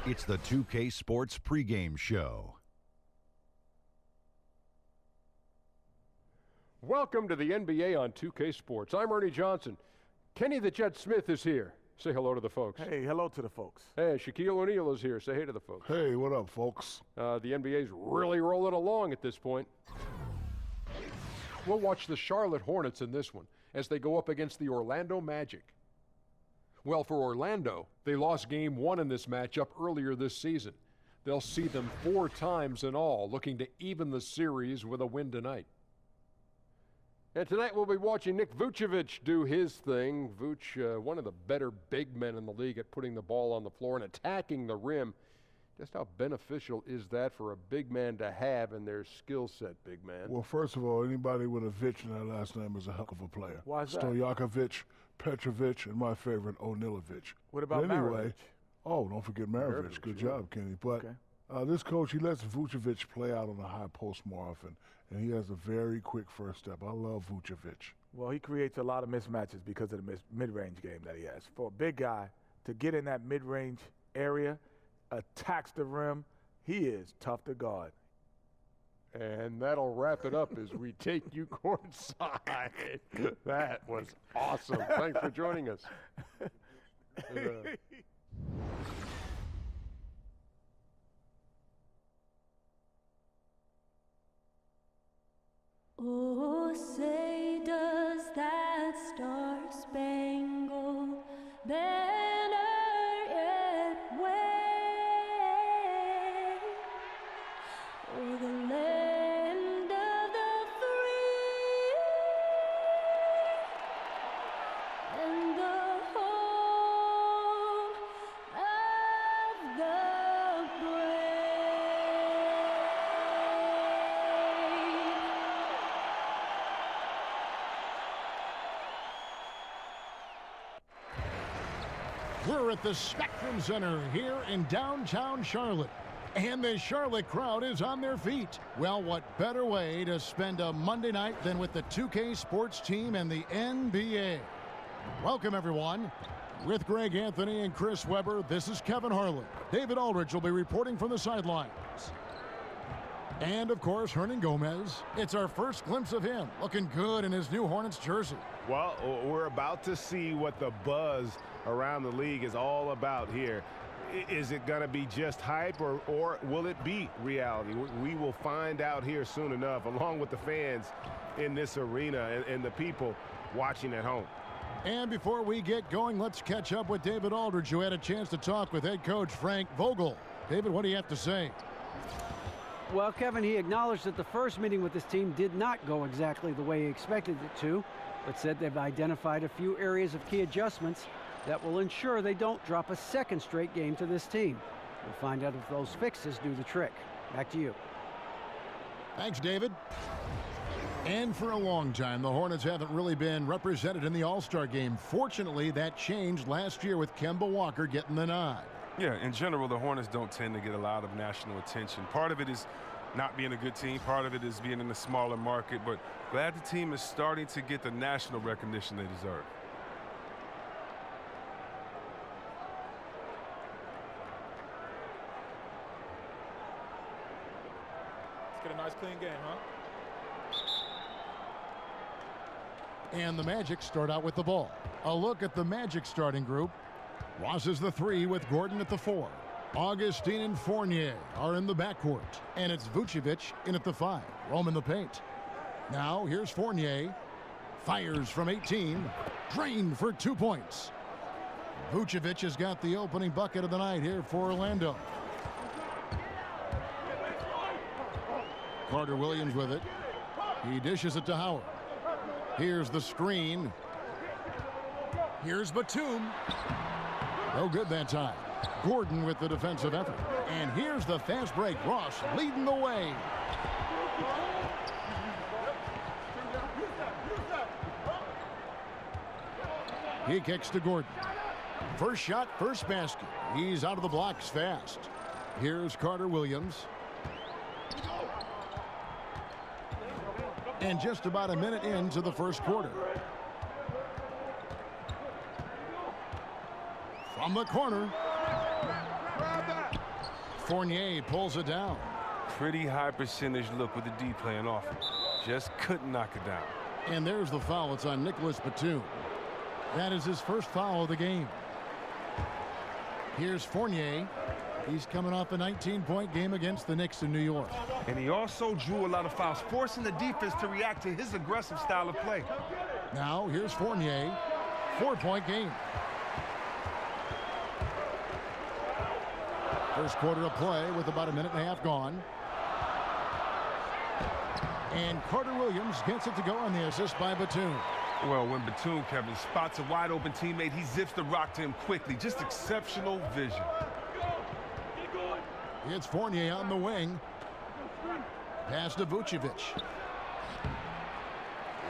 It's the 2K Sports pregame show. Welcome to the NBA on 2K Sports. I'm Ernie Johnson. Kenny the Jet Smith is here. Say hello to the folks. Hey, hello to the folks. Hey, Shaquille O'Neal is here. Say hey to the folks. Hey, what up, folks? The NBA's really rolling along at this point. We'll watch the Charlotte Hornets in this one as they go up against the Orlando Magic. Well, for Orlando, they lost Game 1 in this matchup earlier this season. They'll see them 4 times in all, looking to even the series with a win tonight. And tonight we'll be watching Nick Vucevic do his thing. Vuce, one of the better big men in the league at putting the ball on the floor and attacking the rim. Just how beneficial is that for a big man to have in their skill set, big man? Well, first of all, anybody with a Vich in their last name is a heck of a player. Why is that? Stojakovic, Petrovic, and my favorite, O'Nealovic. What about anyway? Maravich? Oh, don't forget Maravich. Good job, Kenny. But this coach, he lets Vucevic play out on the high post more often, and he has a very quick first step. I love Vucevic. Well, he creates a lot of mismatches because of the mid-range game that he has. For a big guy to get in that mid-range area, attacks the rim, he is tough to guard. And that'll wrap it up as we take you courtside. That was awesome. Thanks for joining us. Oh, say does that star-spangled banner yet wave o'er the land of the free and the home of the brave. We're at the Spectrum Center here in downtown Charlotte, and the Charlotte crowd is on their feet. Well, what better way to spend a Monday night than with the 2K Sports team and the NBA? Welcome, everyone. With Greg Anthony and Chris Webber, this is Kevin Harlan. David Aldridge will be reporting from the sidelines. And, of course, Hernan Gomez. It's our first glimpse of him, looking good in his new Hornets jersey. Well, we're about to see what the buzz around the league is all about here. Is it going to be just hype or will it be reality? We will find out here soon enough, along with the fans in this arena and the people watching at home. And before we get going, let's catch up with David Aldridge, who had a chance to talk with head coach Frank Vogel. David, what do you have to say? Well, Kevin, he acknowledged that the first meeting with this team did not go exactly the way he expected it to, but said they've identified a few areas of key adjustments that will ensure they don't drop a second straight game to this team. We'll find out if those fixes do the trick. Back to you. Thanks, David. And for a long time, the Hornets haven't really been represented in the All-Star game. Fortunately, that changed last year with Kemba Walker getting the nod. Yeah, in general, the Hornets don't tend to get a lot of national attention. Part of it is not being a good team. Part of it is being in a smaller market. But glad the team is starting to get the national recognition they deserve. Let's get a nice, clean game, huh? And the Magic start out with the ball. A look at the Magic starting group. Ross is the 3 with Gordon at the 4. Augustine and Fournier are in the backcourt. And it's Vucevic in at the 5. Roaming the paint. Now here's Fournier. Fires from 18. Drained for 2 points. Vucevic has got the opening bucket of the night here for Orlando. Carter Williams with it. He dishes it to Howard. Here's the screen. Here's Batum. No good that time. Gordon with the defensive effort. And here's the fast break. Ross leading the way. He kicks to Gordon. First shot, first basket. He's out of the blocks fast. Here's Carter Williams. And just about a minute into the first quarter. From the corner. Fournier pulls it down. Pretty high percentage look with the D playing off him. Just couldn't knock it down. And there's the foul. It's on Nicholas Batum. That is his first foul of the game. Here's Fournier. He's coming off a 19-point game against the Knicks in New York. And he also drew a lot of fouls, forcing the defense to react to his aggressive style of play. Now here's Fournier. 4-point game. First quarter of play with about a minute and a half gone. And Carter Williams gets it to go on the assist by Batum. Well, when Batum, Kevin, spots a wide-open teammate, he zips the rock to him quickly. Just exceptional vision. It's Fournier on the wing. Pass to Vucevic.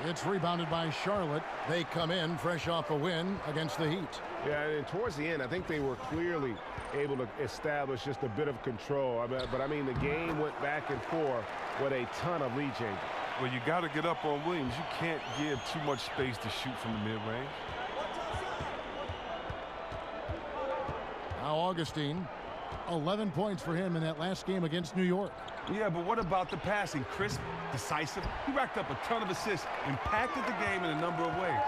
It's rebounded by Charlotte. They come in fresh off a win against the Heat. Yeah, and towards the end, I think they were clearly able to establish just a bit of control. But I mean, the game went back and forth with a ton of lead changes. Well, you got to get up on Williams. You can't give too much space to shoot from the mid-range. Now Augustine, 11 points for him in that last game against New York. Yeah, but what about the passing? Crisp, decisive. He racked up a ton of assists, impacted the game in a number of ways.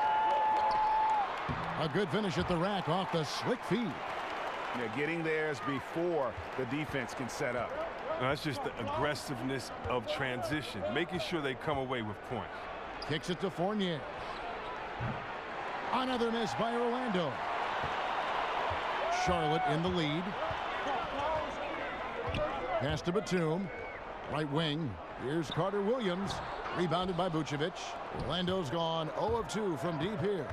A good finish at the rack off the slick feed. Yeah, getting theirs before the defense can set up. That's just the aggressiveness of transition, making sure they come away with points. Kicks it to Fournier. Another miss by Orlando. Charlotte in the lead. Pass to Batum. Right wing. Here's Carter Williams. Rebounded by Vucevic. Orlando's gone 0 of 2 from deep here.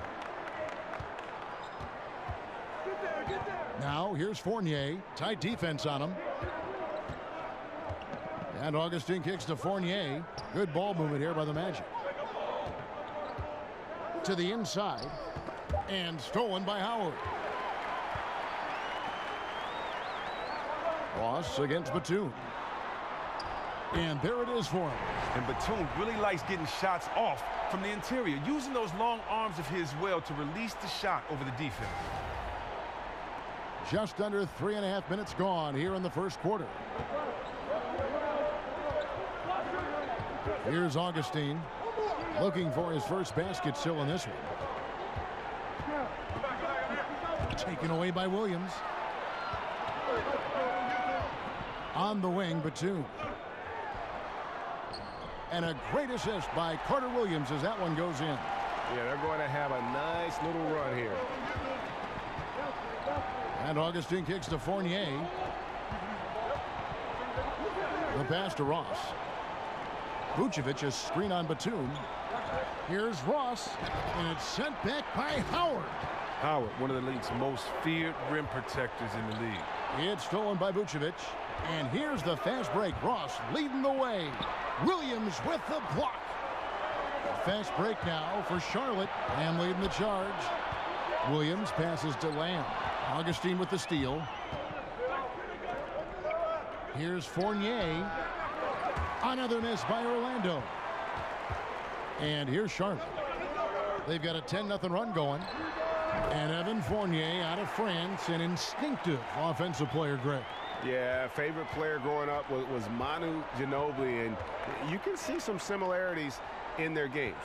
Now here's Fournier. Tight defense on him. And Augustine kicks to Fournier. Good ball movement here by the Magic. To the inside. And stolen by Howard. Ross against Batum. And there it is for him. And Batum really likes getting shots off from the interior, using those long arms of his well to release the shot over the defense. Just under 3.5 minutes gone here in the first quarter. Here's Augustine looking for his first basket still in this one. Taken away by Williams. On the wing, Batum. And a great assist by Carter Williams as that one goes in. Yeah, they're going to have a nice little run here. And Augustine kicks to Fournier. The pass to Ross. Vucevic is screen on Batum. Here's Ross, and it's sent back by Howard. Howard, one of the league's most feared rim protectors in the league. It's stolen by Vucevic. And here's the fast break. Ross leading the way. Williams with the block. Fast break now for Charlotte. Lamb leading the charge. Williams passes to Lamb. Augustine with the steal. Here's Fournier. Another miss by Orlando. And here's Charlotte. They've got a 10-0 run going. And Evan Fournier out of France, an instinctive offensive player, Greg. Yeah, favorite player growing up was Manu Ginobili, and you can see some similarities in their games.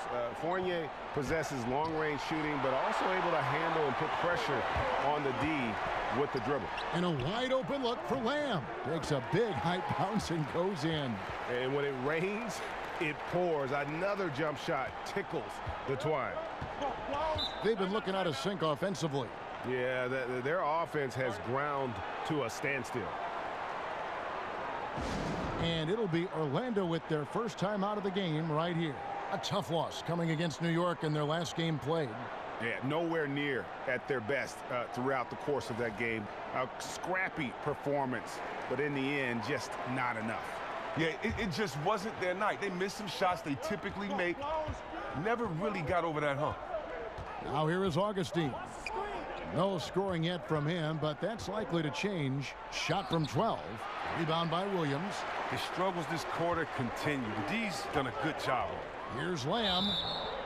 Fournier possesses long-range shooting, but also able to handle and put pressure on the D with the dribble. And a wide-open look for Lamb. Takes a big high bounce and goes in. And when it rains, it pours. Another jump shot tickles the twine. They've been looking out of sync offensively. Yeah, their offense has ground to a standstill. And it'll be Orlando with their first time out of the game right here. A tough loss coming against New York in their last game played. Yeah, nowhere near at their best throughout the course of that game. A scrappy performance, but in the end, just not enough. Yeah, it just wasn't their night. They missed some shots they typically make. Never really got over that hump. Now here is Augustine. No scoring yet from him, but that's likely to change. Shot from 12. Rebound by Williams. His struggles this quarter continue. The D's done a good job. Here's Lamb.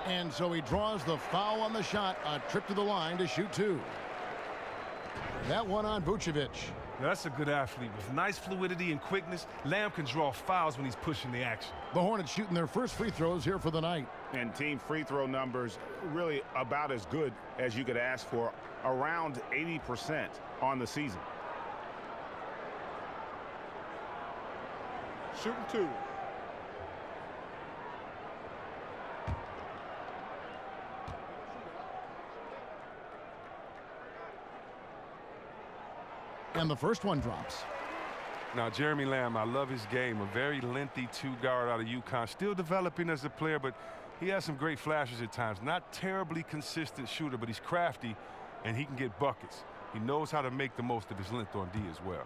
And so he draws the foul on the shot. A trip to the line to shoot two. That one on Vucevic. Now, that's a good athlete. With nice fluidity and quickness, Lamb can draw fouls when he's pushing the action. The Hornets shooting their first free throws here for the night. And team free throw numbers really about as good as you could ask for, around 80% on the season. Shooting 2. And the first one drops. Now, Jeremy Lamb, I love his game. A very lengthy two-guard out of UConn. Still developing as a player, but he has some great flashes at times. Not terribly consistent shooter, but he's crafty, and he can get buckets. He knows how to make the most of his length on D as well.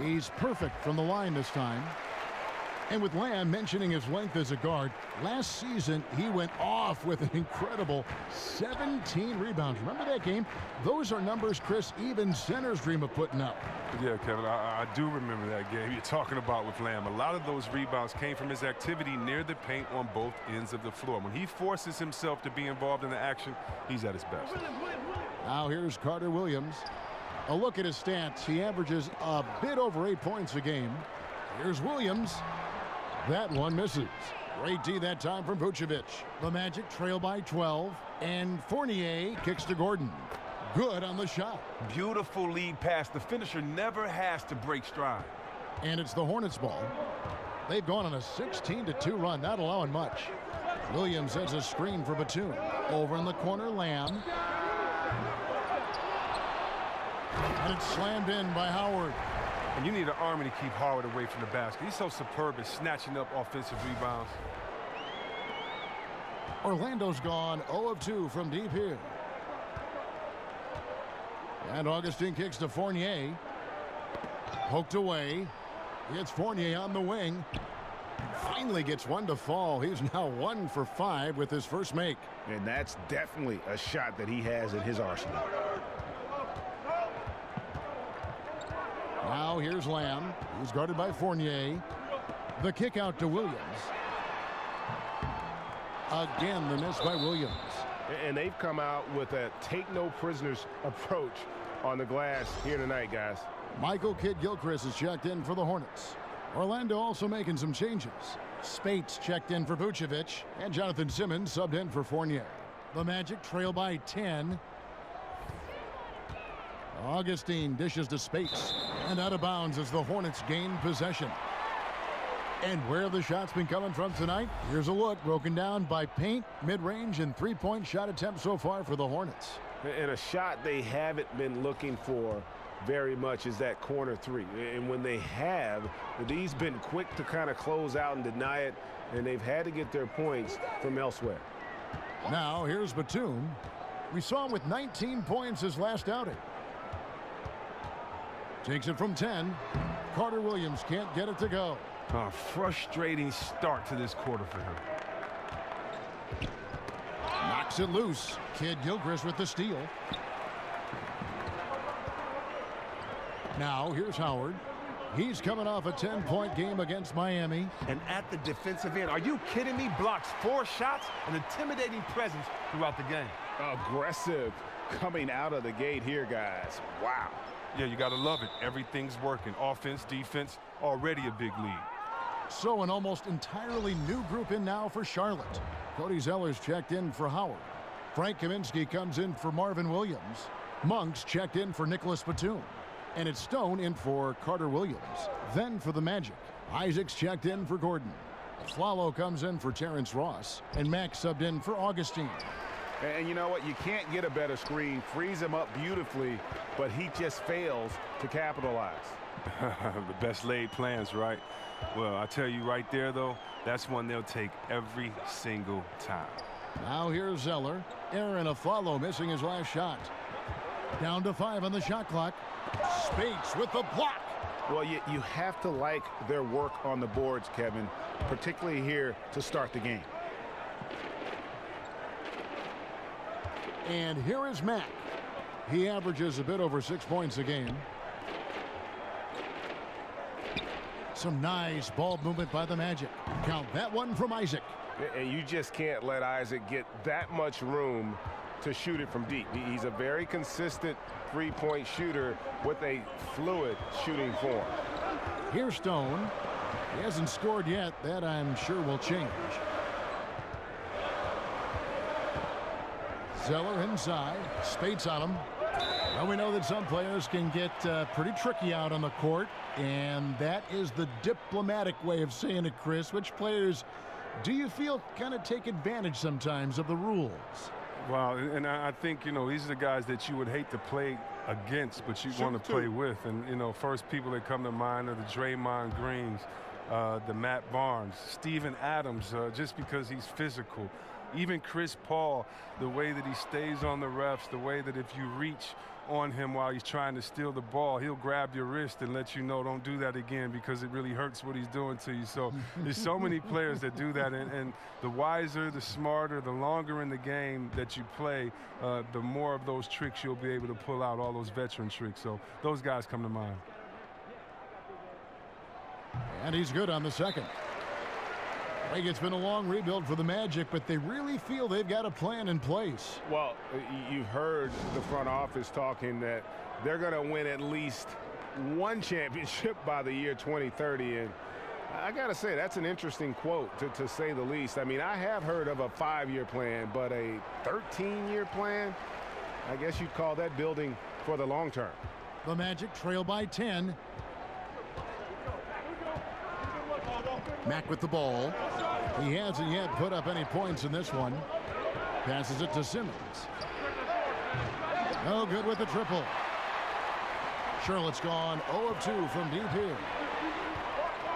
He's perfect from the line this time. And with Lamb mentioning his length as a guard, last season he went off with an incredible 17 rebounds. Remember that game? Those are numbers, Chris, even centers dream of putting up. Yeah, Kevin, I do remember that game you're talking about with Lamb. A lot of those rebounds came from his activity near the paint on both ends of the floor. When he forces himself to be involved in the action, he's at his best. Now here's Carter Williams. A look at his stats. He averages a bit over 8 points a game. Here's Williams. That one misses. Great D that time from Vucevic. The Magic trail by 12, and Fournier kicks to Gordon. Good on the shot. Beautiful lead pass. The finisher never has to break stride. And it's the Hornets ball. They've gone on a 16-2 run, not allowing much. Williams sets a screen for Batum. Over in the corner, Lamb. And it's slammed in by Howard. And you need an army to keep Howard away from the basket. He's so superb at snatching up offensive rebounds. Orlando's gone 0 of 2 from deep here. And Augustine kicks to Fournier. Poked away. It's Fournier on the wing. Finally gets one to fall. He's now 1 for 5 with his first make. And that's definitely a shot that he has in his arsenal. Now here's Lamb. He's guarded by Fournier. The kick out to Williams. Again, the miss by Williams. And they've come out with a take-no-prisoners approach on the glass here tonight, guys. Michael Kidd-Gilchrist is checked in for the Hornets. Orlando also making some changes. Spates checked in for Vucevic, and Jonathan Simmons subbed in for Fournier. The Magic trail by 10. Augustine dishes to Spates, and out of bounds as the Hornets gain possession. And where the shots been coming from tonight? Here's a look broken down by paint, mid-range, and three-point shot attempts so far for the Hornets. And a shot they haven't been looking for very much is that corner three. And when they have, these been quick to kind of close out and deny it, and they've had to get their points from elsewhere. Now here's Batum. We saw him with 19 points his last outing. Takes it from 10. Carter Williams can't get it to go. A frustrating start to this quarter for him. Knocks it loose. Kidd-Gilchrist with the steal. Now here's Howard. He's coming off a 10-point game against Miami. And at the defensive end, are you kidding me? Blocks 4 shots, an intimidating presence throughout the game. Aggressive coming out of the gate here, guys. Wow. Yeah, you got to love it. Everything's working. Offense, defense, already a big lead. So an almost entirely new group in now for Charlotte. Cody Zeller's checked in for Howard. Frank Kaminsky comes in for Marvin Williams. Monk's checked in for Nicholas Batum. And it's Stone in for Carter Williams. Then for the Magic, Isaac's checked in for Gordon. Flalo comes in for Terrence Ross. And Max subbed in for Augustine. And you know what? You can't get a better screen. Frees him up beautifully, but he just fails to capitalize. The best laid plans, right? Well, I tell you right there, though, that's one they'll take every single time. Now here's Zeller. Aaron Aflalo missing his last shot. Down to 5 on the shot clock. Spates with the block. Well, you have to like their work on the boards, Kevin, particularly here to start the game. And here is Mack. He averages a bit over 6 points a game. Some nice ball movement by the Magic. Count that one from Isaac. And you just can't let Isaac get that much room to shoot it from deep. He's a very consistent three-point shooter with a fluid shooting form. Here's Stone. He hasn't scored yet. That, I'm sure, will change. Zeller inside. Spates on him. Well, we know that some players can get pretty tricky out on the court, and that is the diplomatic way of saying it, Chris. Which players do you feel kind of take advantage sometimes of the rules? Well, and I think, these are the guys that you would hate to play against, but you want to play with. And, first people that come to mind are the Draymond Greens, the Matt Barnes, Steven Adams, just because he's physical. Even Chris Paul, the way that he stays on the refs, the way that if you reach on him while he's trying to steal the ball, he'll grab your wrist and let you know, don't do that again, because it really hurts what he's doing to you. So there's so many players that do that, and the wiser, the smarter, the longer in the game that you play, the more of those tricks you'll be able to pull out, all those veteran tricks. So those guys come to mind. And he's good on the second. It's been a long rebuild for the Magic, but they really feel they've got a plan in place. Well, you've heard the front office talking that they're going to win at least one championship by the year 2030. And I got to say, that's an interesting quote, to say the least. I mean, I have heard of a 5-year plan, but a 13-year plan, I guess you'd call that building for the long term. The Magic trail by 10. Mack with the ball. He hasn't yet put up any points in this one. Passes it to Simmons. No good with the triple. Charlotte's gone 0 of 2 from deep here.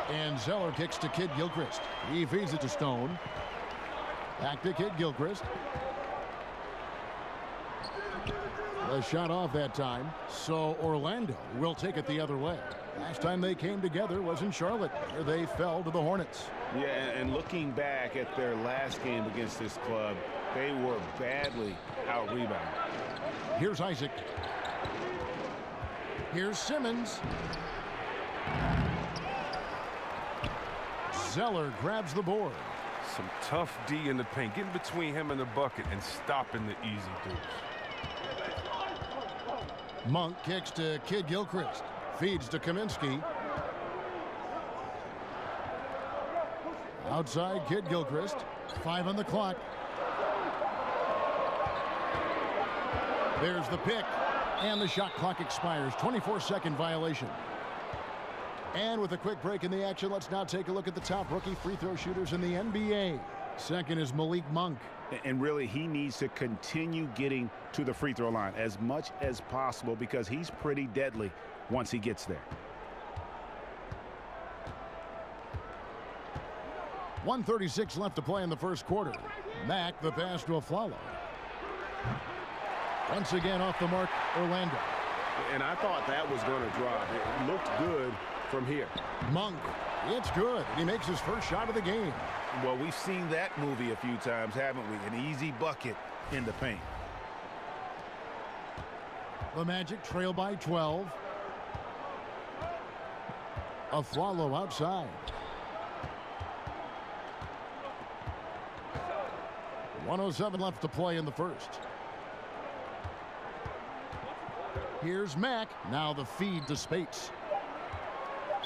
And Zeller kicks to Kid Gilchrist. He feeds it to Stone. Back to Kid Gilchrist. The shot off that time. So Orlando will take it the other way. Last time they came together was in Charlotte, where they fell to the Hornets. Yeah, and looking back at their last game against this club, they were badly out-rebounded. Here's Isaac. Here's Simmons. Zeller grabs the board. Some tough D in the paint. Getting between him and the bucket and stopping the easy deuce. Monk kicks to Kid Gilchrist. Feeds to Kaminsky. Outside, Kid Gilchrist. 5 on the clock. There's the pick. And the shot clock expires. 24-second violation. And with a quick break in the action, let's now take a look at the top rookie free throw shooters in the NBA. Second is Malik Monk. And really, he needs to continue getting to the free throw line as much as possible, because he's pretty deadly once he gets there. 1:36 left to play in the first quarter. Mack, the pass to Aflalo. Once again off the mark, Orlando. And I thought that was going to drop. It looked good from here. Monk, it's good. He makes his first shot of the game. Well, we've seen that movie a few times, haven't we? An easy bucket in the paint. The Magic trail by 12. Aflalo outside. 1:07 left to play in the first. Here's Mack. Now the feed to Spates.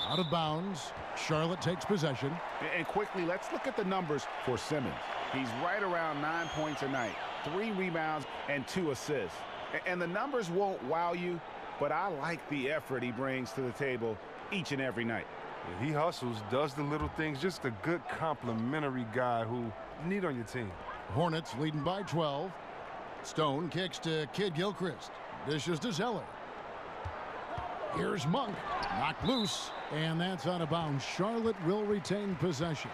Out of bounds. Charlotte takes possession. And quickly, let's look at the numbers for Simmons. He's right around 9 points a night, 3 rebounds, and 2 assists. And the numbers won't wow you, but I like the effort he brings to the table each and every night. Yeah, he hustles, does the little things, just a good complimentary guy who you need on your team. Hornets leading by 12. Stone kicks to Kid Gilchrist. Dishes to Zeller. Here's Monk. Knocked loose. And that's out of bounds. Charlotte will retain possession.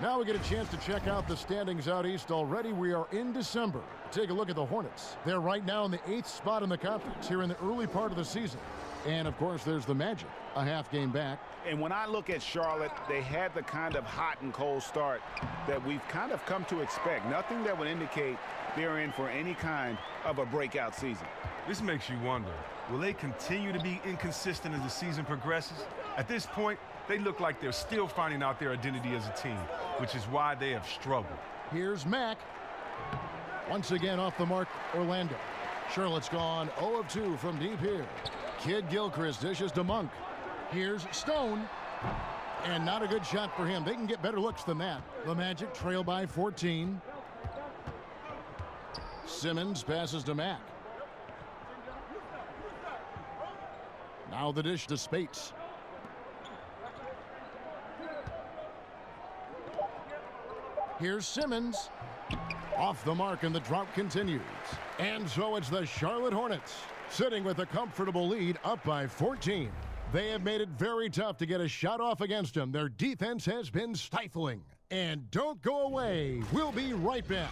Now we get a chance to check out the standings out east. Already we are in December. Take a look at the Hornets. They're right now in the 8th spot in the conference here in the early part of the season. And, of course, there's the Magic, a half game back. And when I look at Charlotte, they had the kind of hot and cold start that we've kind of come to expect. Nothing that would indicate they're in for any kind of a breakout season. This makes you wonder, will they continue to be inconsistent as the season progresses? At this point, they look like they're still finding out their identity as a team, which is why they have struggled. Here's Mack. Once again off the mark, Orlando. Charlotte's gone 0 of 2 from deep here. Kid Gilchrist dishes to Monk. Here's Stone. And not a good shot for him. They can get better looks than that. The Magic trail by 14. Simmons passes to Mack. Now the dish to Spates. Here's Simmons. Off the mark, and the drought continues. And so it's the Charlotte Hornets sitting with a comfortable lead, up by 14. They have made it very tough to get a shot off against them. Their defense has been stifling. And don't go away. We'll be right back.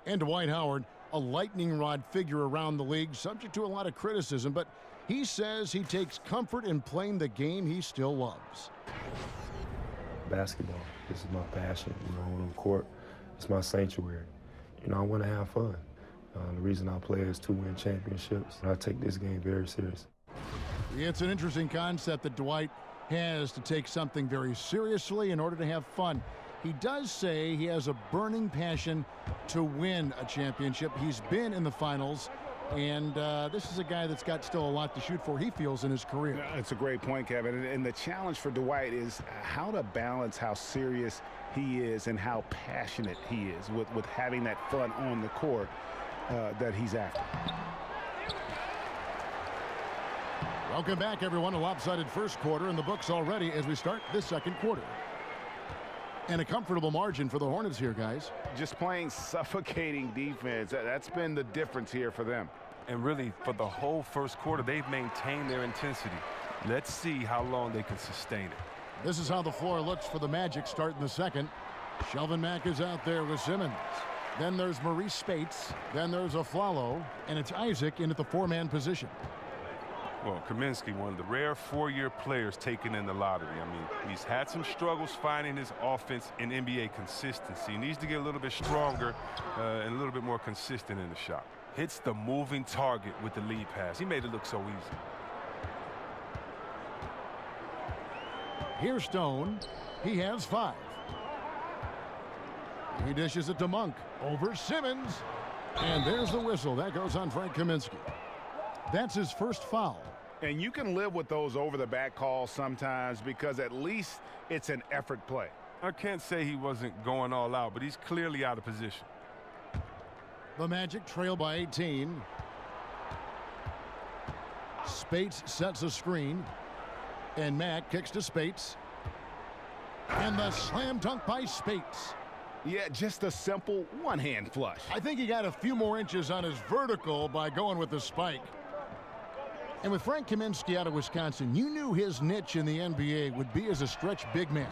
And Dwight Howard, a lightning rod figure around the league, subject to a lot of criticism, but he says he takes comfort in playing the game he still loves. Basketball, this is my passion. On the court, it's my sanctuary. I want to have fun. The reason I play is to win championships. I take this game very seriously. It's an interesting concept that Dwight has, to take something very seriously in order to have fun. He does say he has a burning passion to win a championship. He's been in the finals, and this is a guy that's got still a lot to shoot for, he feels, in his career. That's a great point, Kevin. And the challenge for Dwight is how to balance how serious he is and how passionate he is with having that fun on the court that he's after. Welcome back, everyone. A lopsided first quarter in the books already as we start this second quarter. And a comfortable margin for the Hornets here, guys. Just playing suffocating defense. That's been the difference here for them. And really, for the whole first quarter, they've maintained their intensity. Let's see how long they can sustain it. This is how the floor looks for the Magic starting the second. Shelvin Mack is out there with Simmons. Then there's Maurice Spates. Then there's Aflalo. And it's Isaac in at the four-man position. Well, Kaminsky, one of the rare four-year players taken in the lottery. I mean, he's had some struggles finding his offense and NBA consistency. He needs to get a little bit stronger and a little bit more consistent in the shot. Hits the moving target with the lead pass. He made it look so easy. Here's Stone. He has 5. He dishes it to Monk. Over Simmons. And there's the whistle. That goes on Frank Kaminsky. That's his first foul. And you can live with those over-the-back calls sometimes because at least it's an effort play. I can't say he wasn't going all out, but he's clearly out of position. The Magic trail by 18. Spates sets a screen. And Mack kicks to Spates. And the slam dunk by Spates. Yeah, just a simple one-hand flush. I think he got a few more inches on his vertical by going with the spike. And with Frank Kaminsky out of Wisconsin, you knew his niche in the NBA would be as a stretch big man.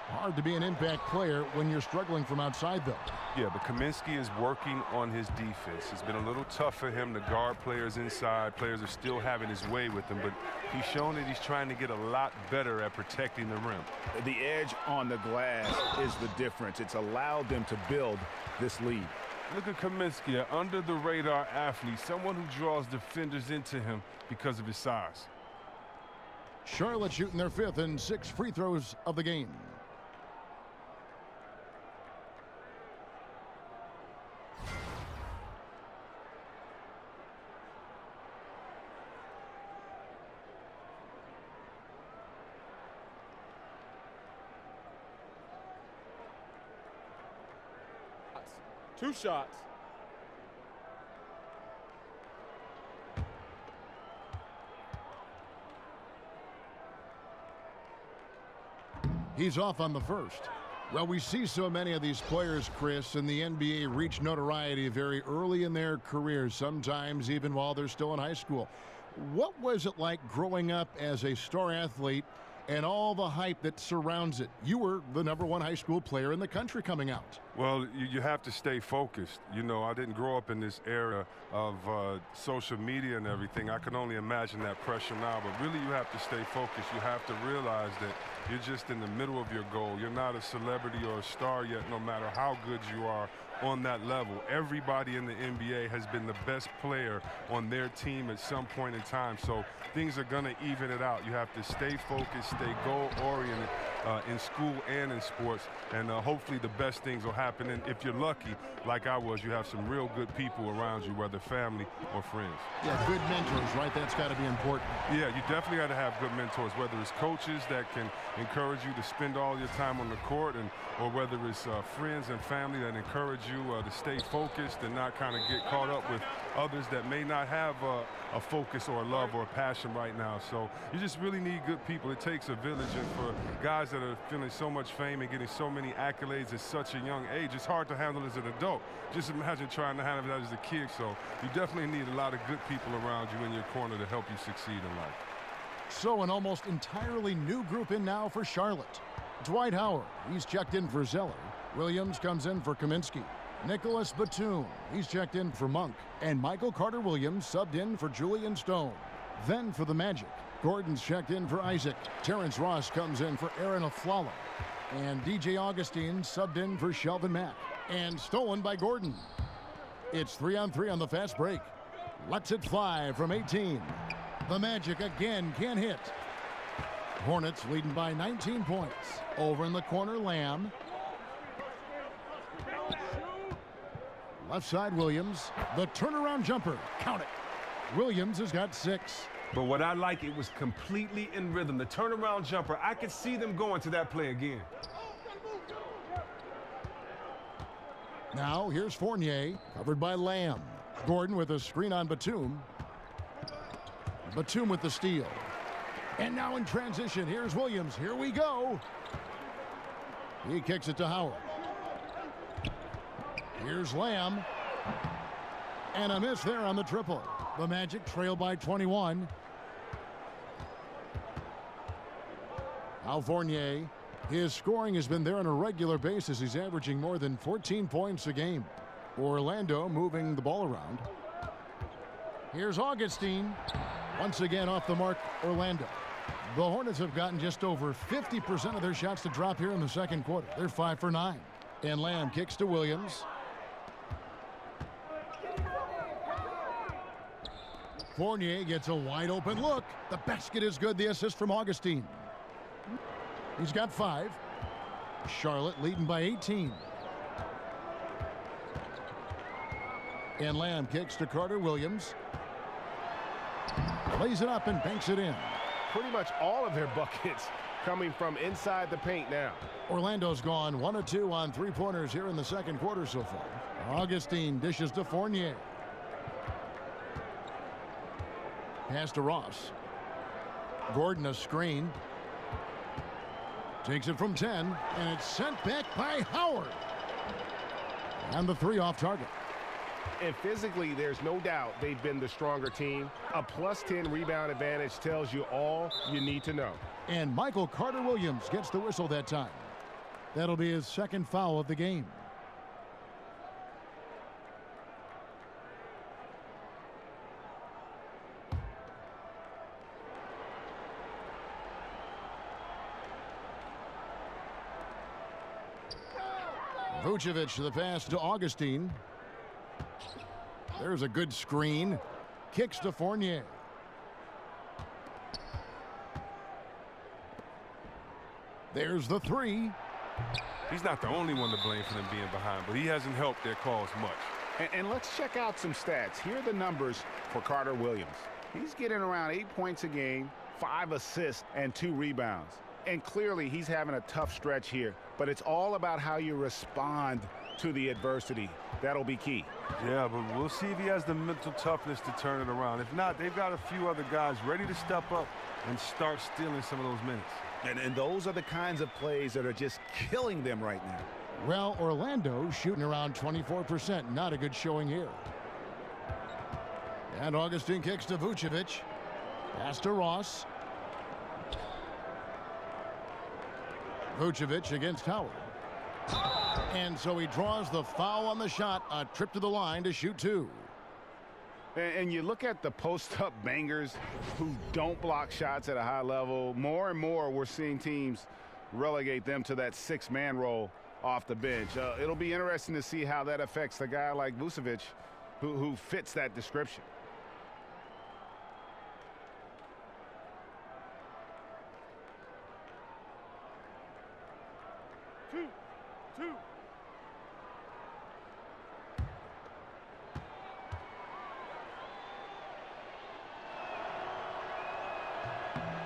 Hard to be an impact player when you're struggling from outside, though. Yeah, but Kaminsky is working on his defense. It's been a little tough for him to guard players inside. Players are still having his way with him, but he's shown that he's trying to get a lot better at protecting the rim. The edge on the glass is the difference. It's allowed them to build this lead. Look at Kaminsky, an under-the-radar athlete, someone who draws defenders into him because of his size. Charlotte shooting their 5th and 6 free throws of the game. Two shots. He's off on the first. Well, we see so many of these players, Chris, in the NBA reach notoriety very early in their careers, sometimes even while they're still in high school. What was it like growing up as a star athlete and all the hype that surrounds it? You were the #1 high school player in the country coming out. Well, you have to stay focused. You know, I didn't grow up in this era of social media and everything. I can only imagine that pressure now, but really you have to stay focused. You have to realize that you're just in the middle of your goal. You're not a celebrity or a star yet, no matter how good you are on that level. Everybody in the NBA has been the best player on their team at some point in time, so things are going to even it out. You have to stay focused, stay goal-oriented in school and in sports, and hopefully the best things will happen. And if you're lucky, like I was, you have some real good people around you, whether family or friends. Yeah, good mentors, right? That's got to be important. Yeah, you definitely got to have good mentors, whether it's coaches that can encourage you to spend all your time on the court, or whether it's friends and family that encourage you to stay focused and not kind of get caught up with others that may not have a focus or a love or a passion right now. So you just really need good people. It takes a village, and for guys that are feeling so much fame and getting so many accolades at such a young age, it's hard to handle as an adult. Just imagine trying to handle that as a kid. So you definitely need a lot of good people around you in your corner to help you succeed in life. So an almost entirely new group in now for Charlotte. Dwight Howard, he's checked in for Zeller. Williams comes in for Kaminsky. Nicholas Batum, he's checked in for Monk. And Michael Carter-Williams subbed in for Julian Stone. Then for the Magic, Gordon's checked in for Isaac. Terrence Ross comes in for Aaron Aflalo. And DJ Augustine subbed in for Shelvin Mack. And stolen by Gordon. It's 3-on-3 on the fast break. Lets it fly from 18. The Magic again can't hit. Hornets leading by 19 points. Over in the corner, Lamb. Left side, Williams. The turnaround jumper. Count it. Williams has got 6. But what I like, it was completely in rhythm. The turnaround jumper, I could see them going to that play again. Now, here's Fournier, covered by Lamb. Gordon with a screen on Batum. Batum with the steal. And now in transition, here's Williams. Here we go. He kicks it to Howard. Here's Lamb. And a miss there on the triple. The Magic trail by 21. Al Fournier, his scoring has been there on a regular basis. He's averaging more than 14 points a game. Orlando moving the ball around. Here's Augustine. Once again off the mark, Orlando. The Hornets have gotten just over 50% of their shots to drop here in the second quarter. They're 5 for 9. And Lamb kicks to Williams. Fournier gets a wide open look. The basket is good. The assist from Augustine. He's got 5. Charlotte leading by 18. And Lamb kicks to Carter-Williams. Lays it up and banks it in. Pretty much all of their buckets coming from inside the paint now. Orlando's gone 1 of 2 on 3-pointers here in the second quarter so far. Augustine dishes to Fournier. Pass to Ross. Gordon a screen. Takes it from 10, and it's sent back by Howard. And the 3 off target. And physically, there's no doubt they've been the stronger team. A +10 rebound advantage tells you all you need to know. And Michael Carter-Williams gets the whistle that time. That'll be his second foul of the game. Vucevic the pass to Augustine. There's a good screen. Kicks to Fournier. There's the 3. He's not the only one to blame for them being behind, but he hasn't helped their cause much. And let's check out some stats. Here are the numbers for Carter-Williams. He's getting around 8 points a game, 5 assists, and 2 rebounds. And clearly, he's having a tough stretch here. But it's all about how you respond to the adversity. That'll be key. Yeah, but we'll see if he has the mental toughness to turn it around. If not, they've got a few other guys ready to step up and start stealing some of those minutes. And those are the kinds of plays that are just killing them right now. Well, Orlando shooting around 24%. Not a good showing here. And Augustine kicks to Vucevic. Pass to Ross. Vucevic against Howard. And so he draws the foul on the shot. A trip to the line to shoot two. And you look at the post-up bangers who don't block shots at a high level. More and more we're seeing teams relegate them to that six-man role off the bench. It'll be interesting to see how that affects a guy like Vucevic who fits that description. Two.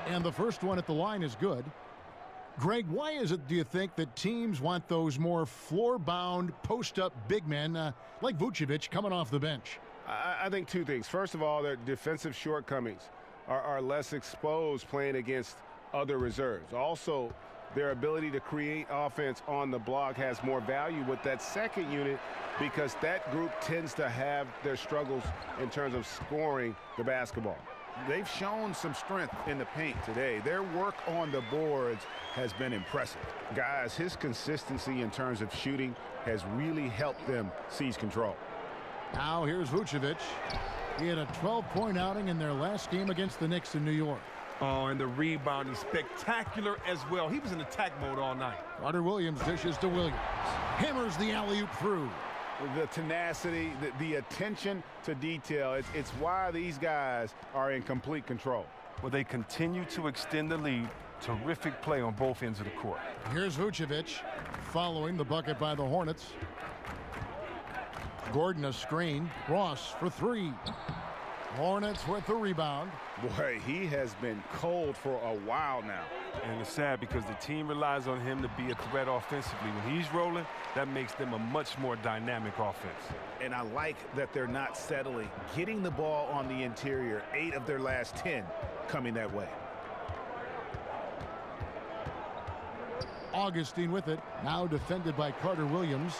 And the first one at the line is good. Greg, why is it, do you think, that teams want those more floor-bound, post-up big men like Vucevic coming off the bench? I think two things. First of all, their defensive shortcomings are less exposed playing against other reserves. Also, their ability to create offense on the block has more value with that second unit because that group tends to have their struggles in terms of scoring the basketball. They've shown some strength in the paint today. Their work on the boards has been impressive. Guys, his consistency in terms of shooting has really helped them seize control. Now here's Vucevic. He had a 12-point outing in their last game against the Knicks in New York. Oh, and the rebound is spectacular as well. He was in attack mode all night. Carter Williams dishes to Williams. Hammers the alley-oop through. The tenacity, the attention to detail, it's why these guys are in complete control. Well, they continue to extend the lead. Terrific play on both ends of the court. Here's Vucevic following the bucket by the Hornets. Gordon a screen. Ross for three. Hornets with the rebound. Boy, he has been cold for a while now. And it's sad because the team relies on him to be a threat offensively. When he's rolling, that makes them a much more dynamic offense. And I like that they're not settling. Getting the ball on the interior, 8 of their last 10 coming that way. Augustine with it. Now defended by Carter Williams.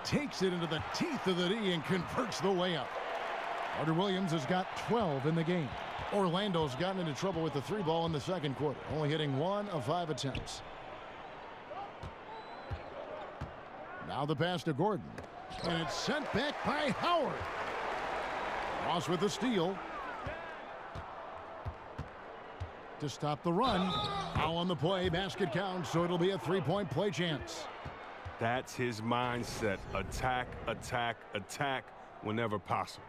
Takes it into the teeth of the D and converts the layup. Carter Williams has got 12 in the game. Orlando's gotten into trouble with the three ball in the second quarter, only hitting 1 of 5 attempts. Now the pass to Gordon. And it's sent back by Howard. Ross with the steal. To stop the run. Foul on the play. Basket count, so it'll be a three-point play chance. That's his mindset. Attack, attack, attack whenever possible.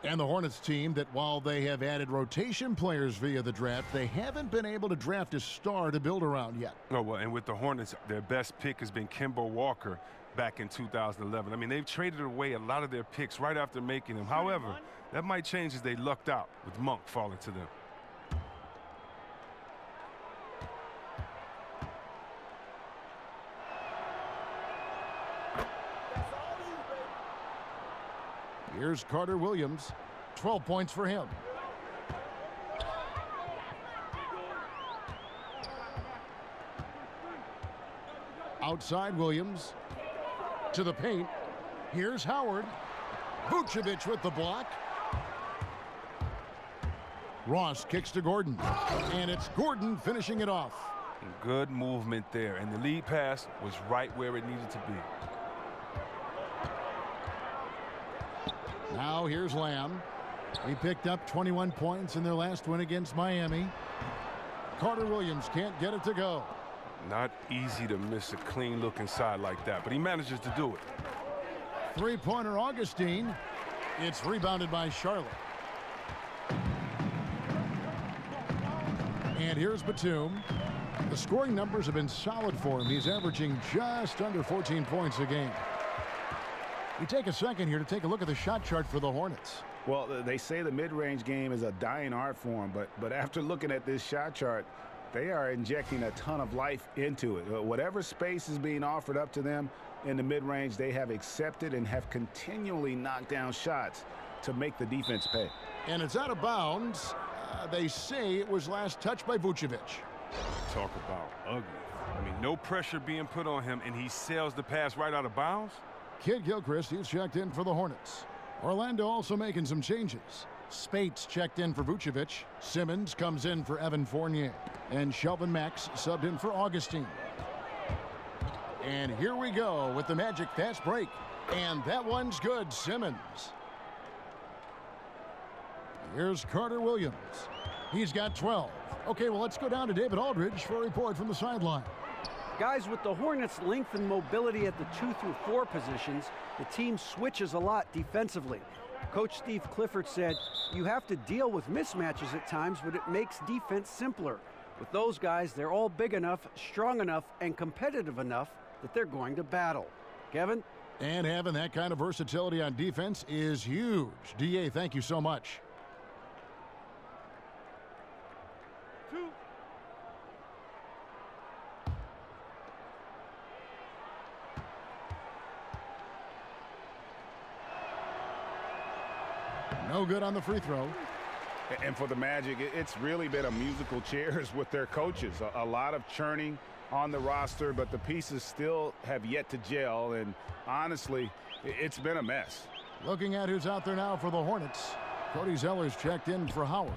And the Hornets team that while they have added rotation players via the draft, they haven't been able to draft a star to build around yet. Oh, well, and with the Hornets, their best pick has been Kemba Walker back in 2011. I mean, they've traded away a lot of their picks right after making them. However, that might change as they lucked out with Monk falling to them. Here's Carter Williams. 12 points for him. Outside Williams. To the paint. Here's Howard. Vucevic with the block. Ross kicks to Gordon. And it's Gordon finishing it off. Good movement there. And the lead pass was right where it needed to be. Now here's Lamb. He picked up 21 points in their last win against Miami. Carter Williams can't get it to go. Not easy to miss a clean look inside like that, but he manages to do it. Three-pointer Augustine. It's rebounded by Charlotte. And here's Batum. The scoring numbers have been solid for him. He's averaging just under 14 points a game. We take a second here to take a look at the shot chart for the Hornets. Well, they say the mid-range game is a dying art form, but after looking at this shot chart, they are injecting a ton of life into it. Whatever space is being offered up to them in the mid-range, they have accepted and have continually knocked down shots to make the defense pay. And it's out of bounds. They say it was last touched by Vucevic. Talk about ugly. I mean, no pressure being put on him, and he sails the pass right out of bounds. Kid Gilchrist, he's checked in for the Hornets. Orlando also making some changes. Spates checked in for Vucevic. Simmons comes in for Evan Fournier. And Shelvin Max subbed in for Augustine. And here we go with the Magic fast break. And that one's good, Simmons. Here's Carter Williams. He's got 12. Okay, well, let's go down to David Aldridge for a report from the sideline. Guys, with the Hornets' length and mobility at the 2 through 4 positions, the team switches a lot defensively. Coach Steve Clifford said, you have to deal with mismatches at times, but it makes defense simpler. With those guys, they're all big enough, strong enough, and competitive enough that they're going to battle. Kevin? And having that kind of versatility on defense is huge. D.A., thank you so much. No good on the free throw. And for the Magic, it's really been a musical chairs with their coaches. A lot of churning on the roster, but the pieces still have yet to gel. And honestly, it's been a mess. Looking at who's out there now for the Hornets. Cody Zeller's checked in for Howard.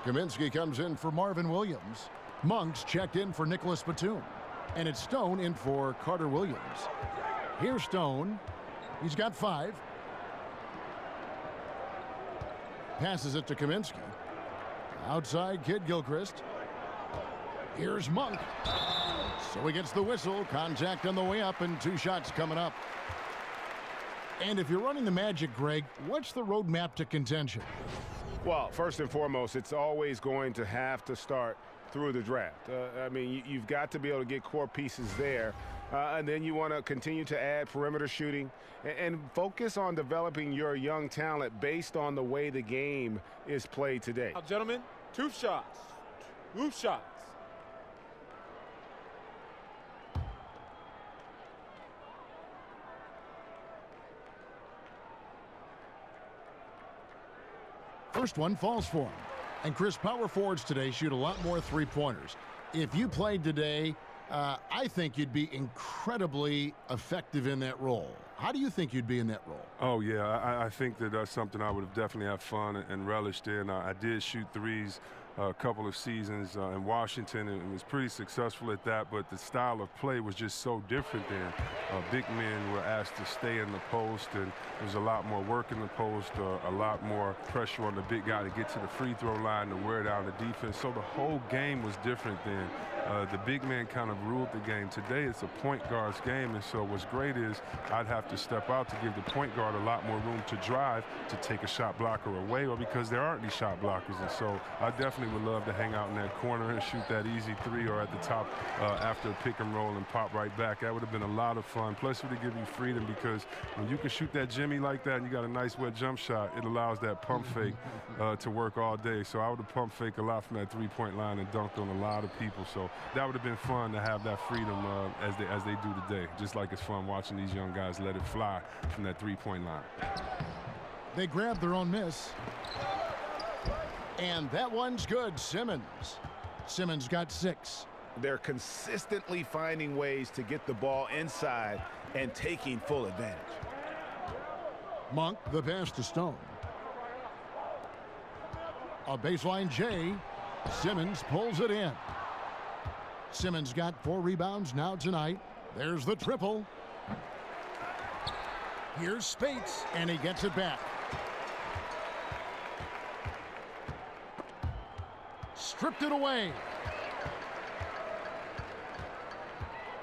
Kaminsky comes in for Marvin Williams. Monk's checked in for Nicholas Batum. And it's Stone in for Carter Williams. Here's Stone. He's got 5. Passes it to Kaminsky. Outside, Kid Gilchrist. Here's Monk. So he gets the whistle. Contact on the way up and 2 shots coming up. And if you're running the Magic, Greg, what's the roadmap to contention? Well, first and foremost, it's always going to have to start through the draft. I mean, you've got to be able to get core pieces there. And then you want to continue to add perimeter shooting and focus on developing your young talent based on the way the game is played today. Now, gentlemen, 2 shots. 2 shots. First one falls for him. And Chris, power forwards today shoot a lot more three-pointers. If you played today, I think you'd be incredibly effective in that role. How do you think you'd be in that role? Oh, yeah, I think that that's something I would have definitely had fun and relished in. I did shoot threes a couple of seasons in Washington and was pretty successful at that, but the style of play was just so different then. Big men were asked to stay in the post, and there was a lot more work in the post, a lot more pressure on the big guy to get to the free throw line to wear down the defense. So the whole game was different then. The big man kind of ruled the game. Today it's a point guard's game, and so what's great is I'd have to step out to give the point guard a lot more room to drive, to take a shot blocker away, or because there aren't any shot blockers. And so I definitely would love to hang out in that corner and shoot that easy 3 or at the top after a pick and roll and pop right back. That would have been a lot of fun. Plus, it would give you freedom, because when you can shoot that Jimmy like that and you got a nice wet jump shot, it allows that pump fake to work all day. So I would have pump fake a lot from that three-point line and dunked on a lot of people. So that would have been fun to have that freedom as they do today. Just like it's fun watching these young guys let it fly from that three-point line. They grabbed their own miss. And that one's good. Simmons got 6. They're consistently finding ways to get the ball inside and taking full advantage. Monk, the pass to Stone. A baseline J. Simmons pulls it in. Simmons got 4 rebounds now tonight. There's the triple. Here's Spates, and he gets it back. Stripped it away.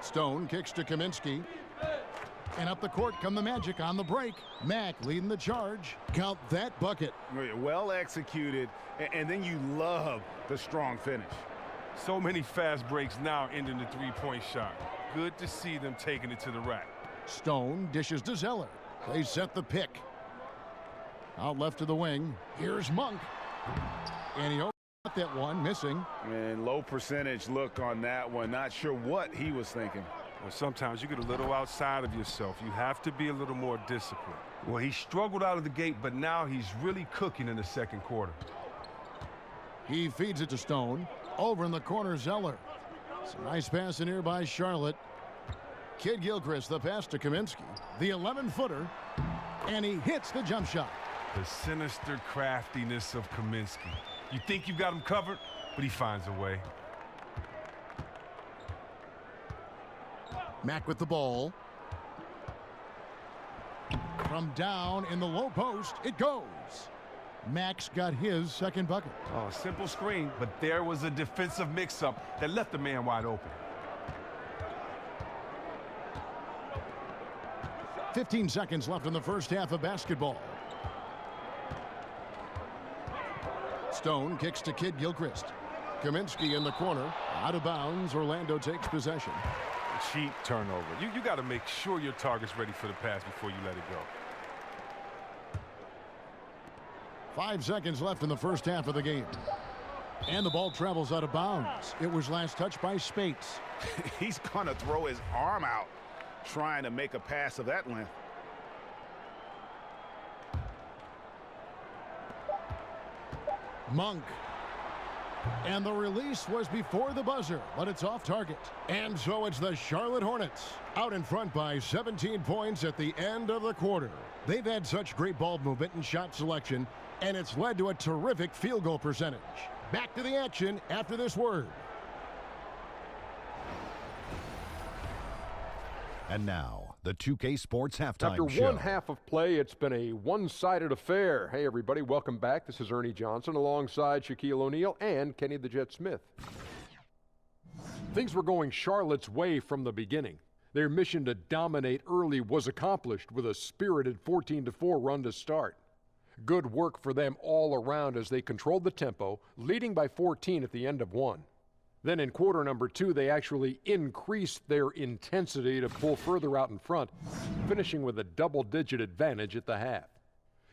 Stone kicks to Kaminsky. And up the court come the Magic on the break. Mack leading the charge. Count that bucket. Well executed, and then you love the strong finish. So many fast breaks now ending the three-point shot. Good to see them taking it to the rack. Stone dishes to Zeller. They set the pick. Out left to the wing. Here's Monk. And he got that one, missing. And low percentage look on that one. Not sure what he was thinking. Well, sometimes you get a little outside of yourself. You have to be a little more disciplined. Well, he struggled out of the gate, but now he's really cooking in the second quarter. He feeds it to Stone. Over in the corner, Zeller. It's a nice pass in here by Charlotte. Kid Gilchrist, the pass to Kaminsky. The 11-footer. And he hits the jump shot. The sinister craftiness of Kaminsky. You think you've got him covered, but he finds a way. Mack with the ball. From down in the low post, it goes. Mack's got his second bucket. Oh, simple screen, but there was a defensive mix-up that left the man wide open. 15 seconds left in the first half of basketball. Stone kicks to Kid Gilchrist. Kaminsky in the corner. Out of bounds. Orlando takes possession. Cheap turnover. You got to make sure your target's ready for the pass before you let it go. 5 seconds left in the first half of the game. And the ball travels out of bounds. It was last touched by Spates. He's going to throw his arm out trying to make a pass of that length. Monk. And the release was before the buzzer, but it's off target. And so it's the Charlotte Hornets out in front by 17 points at the end of the quarter. They've had such great ball movement and shot selection, and it's led to a terrific field goal percentage. Back to the action after this word. And now, the 2K Sports Halftime Show. After one half of play, it's been a one-sided affair. Hey, everybody, welcome back. This is Ernie Johnson alongside Shaquille O'Neal and Kenny the Jet Smith. Things were going Charlotte's way from the beginning. Their mission to dominate early was accomplished with a spirited 14-4 run to start. Good work for them all around as they controlled the tempo, leading by 14 at the end of one. Then in quarter number 2, they actually increased their intensity to pull further out in front, finishing with a double-digit advantage at the half.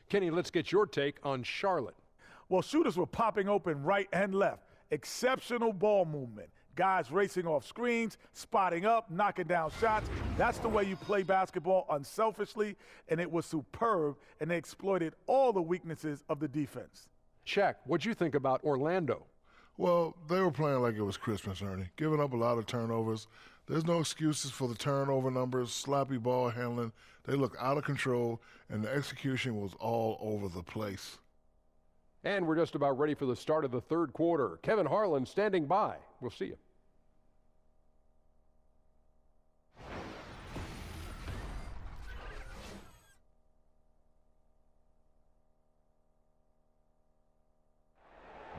Kenny, let's get your take on Charlotte. Well, shooters were popping open right and left. Exceptional ball movement. Guys racing off screens, spotting up, knocking down shots. That's the way you play basketball unselfishly, and it was superb, and they exploited all the weaknesses of the defense. Shaq, what'd you think about Orlando? Well, they were playing like it was Christmas, Ernie, giving up a lot of turnovers. There's no excuses for the turnover numbers, sloppy ball handling. They looked out of control, and the execution was all over the place. And we're just about ready for the start of the third quarter. Kevin Harlan standing by. We'll see you.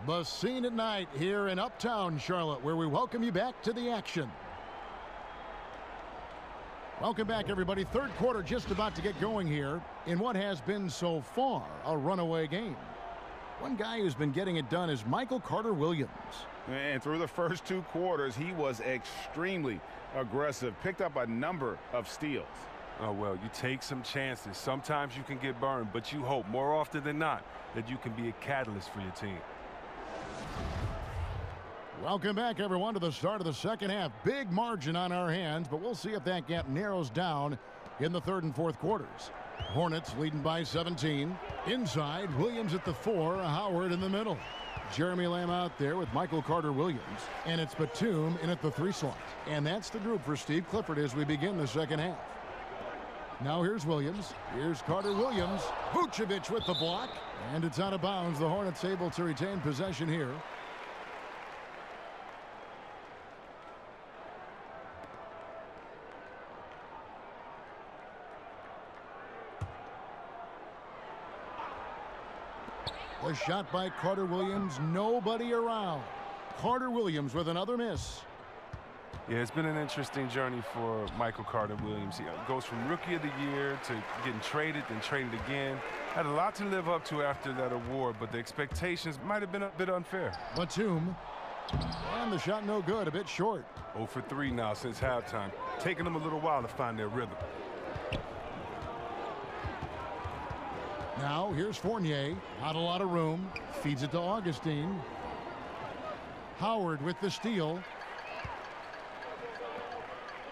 The scene at night here in Uptown Charlotte, where we welcome you back to the action. Welcome back, everybody. Third quarter just about to get going here in what has been so far a runaway game. One guy who's been getting it done is Michael Carter-Williams. And through the first 2 quarters, he was extremely aggressive, picked up a number of steals. Oh, well, you take some chances. Sometimes you can get burned, but you hope more often than not that you can be a catalyst for your team. Welcome back, everyone, to the start of the second half. Big margin on our hands, but we'll see if that gap narrows down in the third and fourth quarters. Hornets leading by 17. Inside, Williams at the 4, Howard in the middle. Jeremy Lamb out there with Michael Carter-Williams. And it's Batum in at the 3 slot. And that's the group for Steve Clifford as we begin the second half. Now here's Williams. Here's Carter-Williams. Vucevic with the block. And it's out of bounds. The Hornets able to retain possession here. The shot by Carter-Williams, nobody around. Carter-Williams with another miss. Yeah, it's been an interesting journey for Michael Carter-Williams. He goes from Rookie of the Year to getting traded, then traded again. Had a lot to live up to after that award, but the expectations might have been a bit unfair. Batum, and the shot no good, a bit short. 0 for 3 now since halftime. Taking them a little while to find their rhythm. Now here's Fournier, not a lot of room, feeds it to Augustine. Howard with the steal.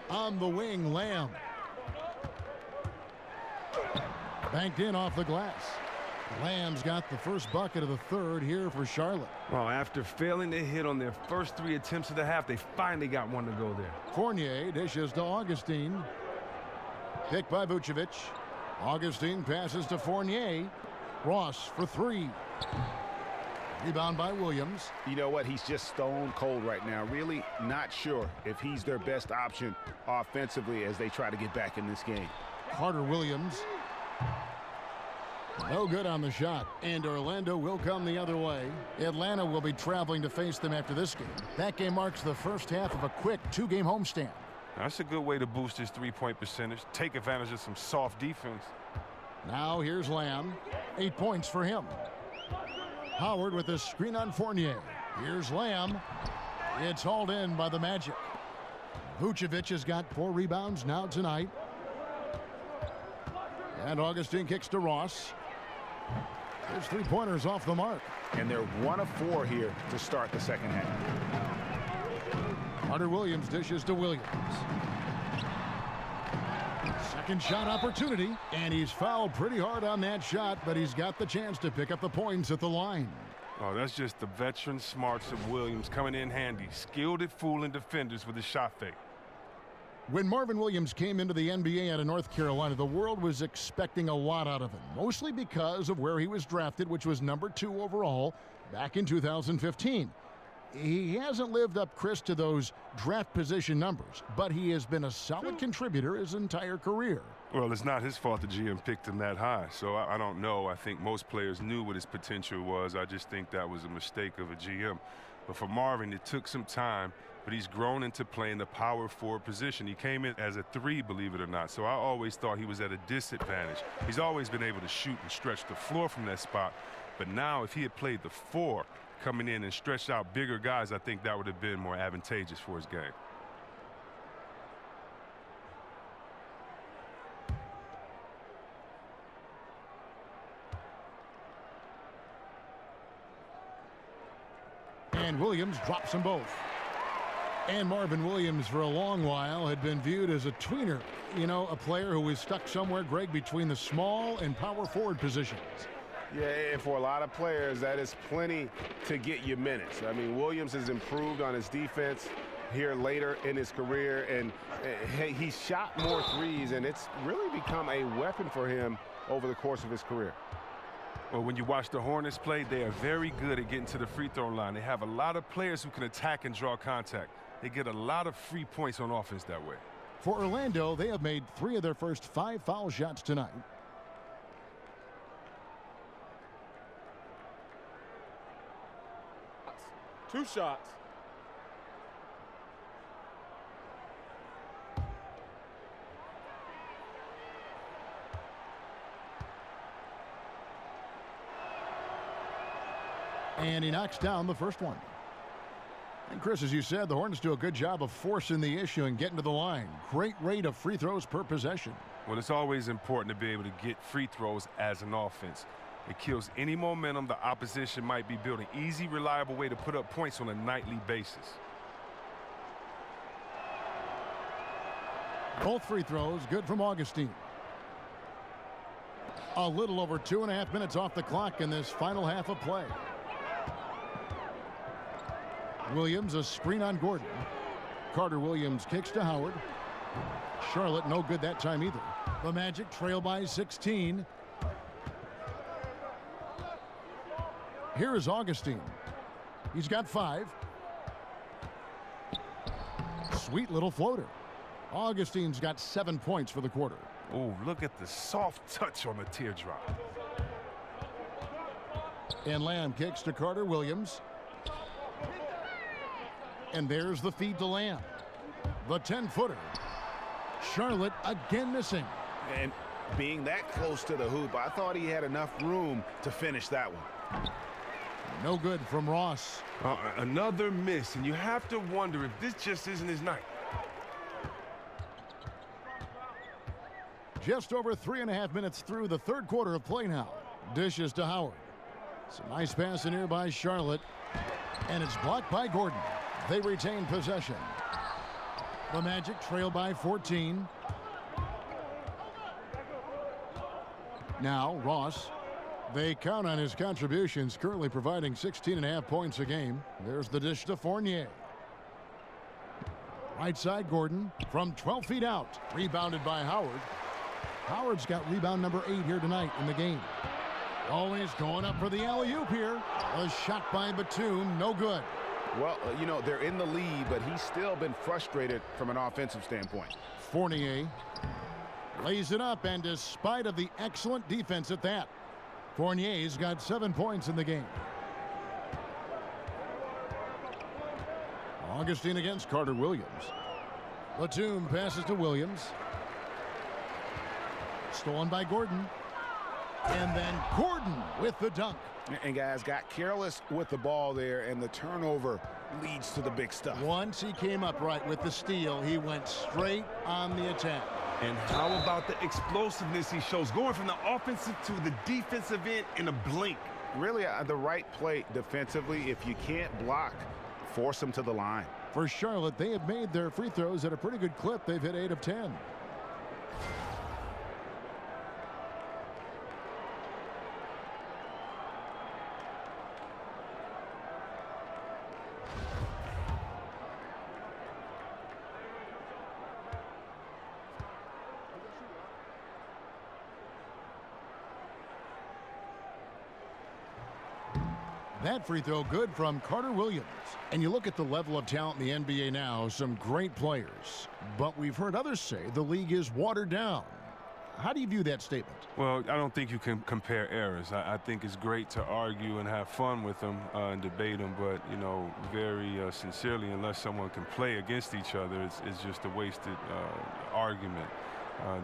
On the wing, Lamb. Banked in off the glass. Lamb's got the first bucket of the third here for Charlotte. Well, after failing to hit on their first 3 attempts of the half, they finally got one to go there. Fournier dishes to Augustine. Picked by Vucevic. Augustine passes to Fournier. Ross for 3. Rebound by Williams. You know what? He's just stone cold right now. Really not sure if he's their best option offensively as they try to get back in this game. Carter Williams. No good on the shot. And Orlando will come the other way. Atlanta will be traveling to face them after this game. That game marks the first half of a quick 2-game homestand. That's a good way to boost his 3-point percentage. Take advantage of some soft defense. Now here's Lamb. 8 points for him. Howard with a screen on Fournier. Here's Lamb. It's hauled in by the Magic. Vucevic has got 4 rebounds now tonight. And Augustine kicks to Ross. There's 3-pointers off the mark. And they're 1 of 4 here to start the second half. Carter Williams dishes to Williams. Second shot opportunity, and he's fouled pretty hard on that shot, but he's got the chance to pick up the points at the line. Oh, that's just the veteran smarts of Williams coming in handy. Skilled at fooling defenders with his shot fake. When Marvin Williams came into the NBA out of North Carolina, the world was expecting a lot out of him, mostly because of where he was drafted, which was number 2 overall back in 2015. He hasn't lived up, Chris, to those draft position numbers, but he has been a solid contributor his entire career. Well, it's not his fault the GM picked him that high, so I don't know. I think most players knew what his potential was. I just think that was a mistake of a GM. But for Marvin, it took some time, but he's grown into playing the power forward position. He came in as a 3, believe it or not, so I always thought he was at a disadvantage. He's always been able to shoot and stretch the floor from that spot, but now if he had played the 4, coming in and stretched out bigger guys, I think that would have been more advantageous for his game. And Williams drops them both. And Marvin Williams, for a long while, had been viewed as a tweener. You know, a player who was stuck somewhere, Greg, between the small and power forward positions. Yeah, and for a lot of players, that is plenty to get you minutes. I mean, Williams has improved on his defense here later in his career, and he's shot more threes, and it's really become a weapon for him over the course of his career. Well, when you watch the Hornets play, they are very good at getting to the free throw line. They have a lot of players who can attack and draw contact. They get a lot of free points on offense that way. For Orlando, they have made 3 of their first 5 foul shots tonight. Two shots. And he knocks down the first one. And Chris, as you said, the Hornets do a good job of forcing the issue and getting to the line. Great rate of free throws per possession. Well, it's always important to be able to get free throws as an offense. It kills any momentum the opposition might be building. Easy, reliable way to put up points on a nightly basis. Both free throws good from Augustine. A little over 2.5 minutes off the clock in this final half of play. Williams, a screen on Gordon. Carter Williams kicks to Howard. Charlotte no good that time either. The Magic trail by 16. Here is Augustine. He's got 5. Sweet little floater. Augustine's got 7 points for the quarter. Oh, look at the soft touch on the teardrop. And Lamb kicks to Carter Williams. And there's the feed to Lamb. The 10-footer. Charlotte again missing. And being that close to the hoop, I thought he had enough room to finish that one. No good from Ross. Another miss, and you have to wonder if this just isn't his night. Just over 3.5 minutes through the third quarter of play now. Dishes to Howard. Some nice pass in here by Charlotte. And it's blocked by Gordon. They retain possession. The Magic trail by 14. Now Ross. They count on his contributions, currently providing 16.5 points a game. There's the dish to Fournier. Right side Gordon from 12 feet out. Rebounded by Howard. Howard's got rebound number 8 here tonight in the game. Always going up for the alley-oop here. A shot by Batum, no good. Well, you know, they're in the lead, but he's still been frustrated from an offensive standpoint. Fournier lays it up, and despite of the excellent defense at that, Fournier's got 7 points in the game. Augustine against Carter Williams. Batum passes to Williams. Stolen by Gordon. And then Gordon with the dunk. And guys got careless with the ball there, and the turnover leads to the big stuff. Once he came up right with the steal, he went straight on the attack. And how about the explosiveness he shows, going from the offensive to the defensive end in a blink? Really, the right play defensively. If you can't block, force them to the line. For Charlotte, they have made their free throws at a pretty good clip. They've hit 8 of 10. That free throw good from Carter Williams. And you look at the level of talent in the NBA now, some great players. But we've heard others say the league is watered down. How do you view that statement? Well, I don't think you can compare eras. I think it's great to argue and have fun with them and debate them, but, you know, very sincerely, unless someone can play against each other, it's just a wasted argument.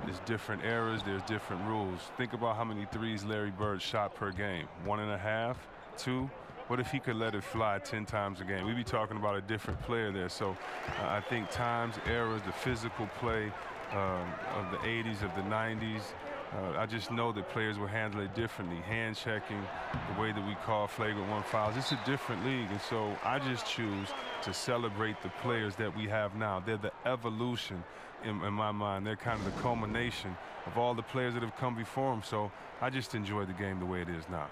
There's different eras, there's different rules. Think about how many threes Larry Bird shot per game. 1.5, 2. What if he could let it fly 10 times a game? We'd be talking about a different player there. So I think times, eras, the physical play of the 80s, of the 90s, I just know that players will handle it differently. Hand checking, the way that we call flagrant 1 fouls. It's a different league. And so I just choose to celebrate the players that we have now. They're the evolution in my mind. They're kind of the culmination of all the players that have come before them. So I just enjoy the game the way it is now.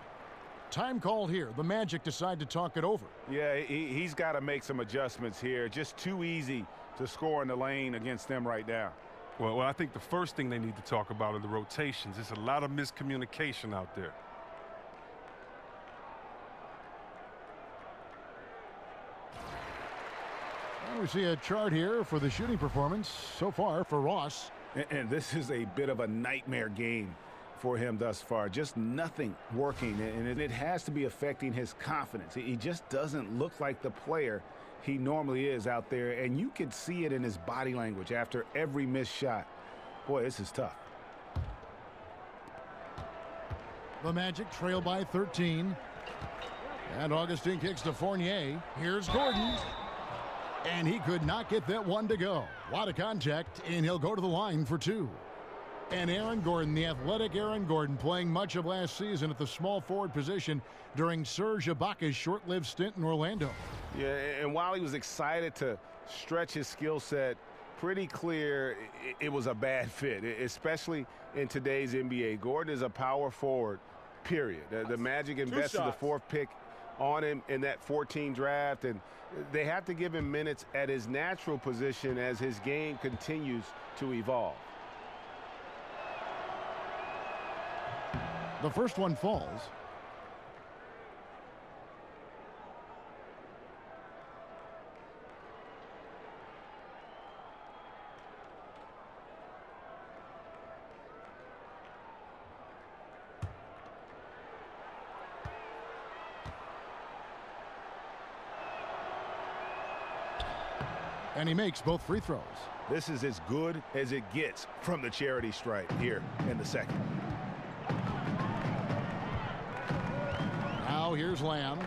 Time called here. The Magic decide to talk it over. Yeah, he's got to make some adjustments here. Just too easy to score in the lane against them right now. Well, I think the first thing they need to talk about are the rotations. There's a lot of miscommunication out there. And we see a chart here for the shooting performance so far for Ross. And this is a bit of a nightmare game for him thus far. Just nothing working, and it has to be affecting his confidence. He just doesn't look like the player he normally is out there, and you can see it in his body language after every missed shot. Boy, this is tough. The Magic trail by 13. And Augustine kicks to Fournier. Here's Gordon. And he could not get that one to go. A lot of contact, and he'll go to the line for 2. And Aaron Gordon, the athletic Aaron Gordon, playing much of last season at the small forward position during Serge Ibaka's short-lived stint in Orlando. Yeah, and while he was excited to stretch his skill set, pretty clear it was a bad fit, especially in today's NBA. Gordon is a power forward, period. The Magic invested the 4th pick on him in that 14 draft, and they have to give him minutes at his natural position as his game continues to evolve. The first one falls. And he makes both free throws. This is as good as it gets from the charity stripe here in the second. Now here's Lamb.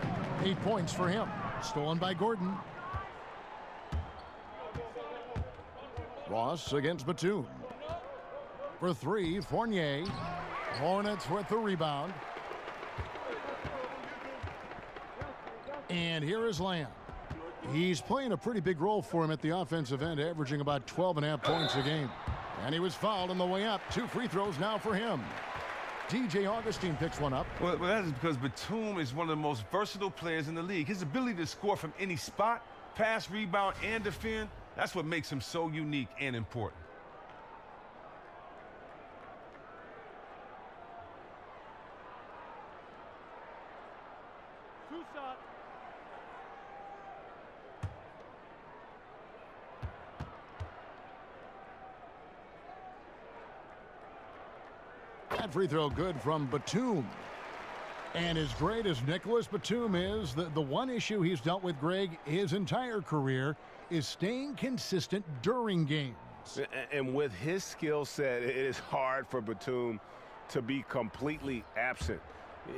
8 points for him. Stolen by Gordon. Ross against Batum. For 3, Fournier. Hornets with the rebound. And here is Lamb. He's playing a pretty big role for him at the offensive end, averaging about 12.5 points a game. And he was fouled on the way up. 2 free throws now for him. DJ Augustine picks one up. Well, that is because Batum is one of the most versatile players in the league. His ability to score from any spot, pass, rebound, and defend, that's what makes him so unique and important. That free throw good from Batum. And as great as Nicholas Batum is, the one issue he's dealt with, Greg, his entire career is staying consistent during games. And with his skill set, it is hard for Batum to be completely absent.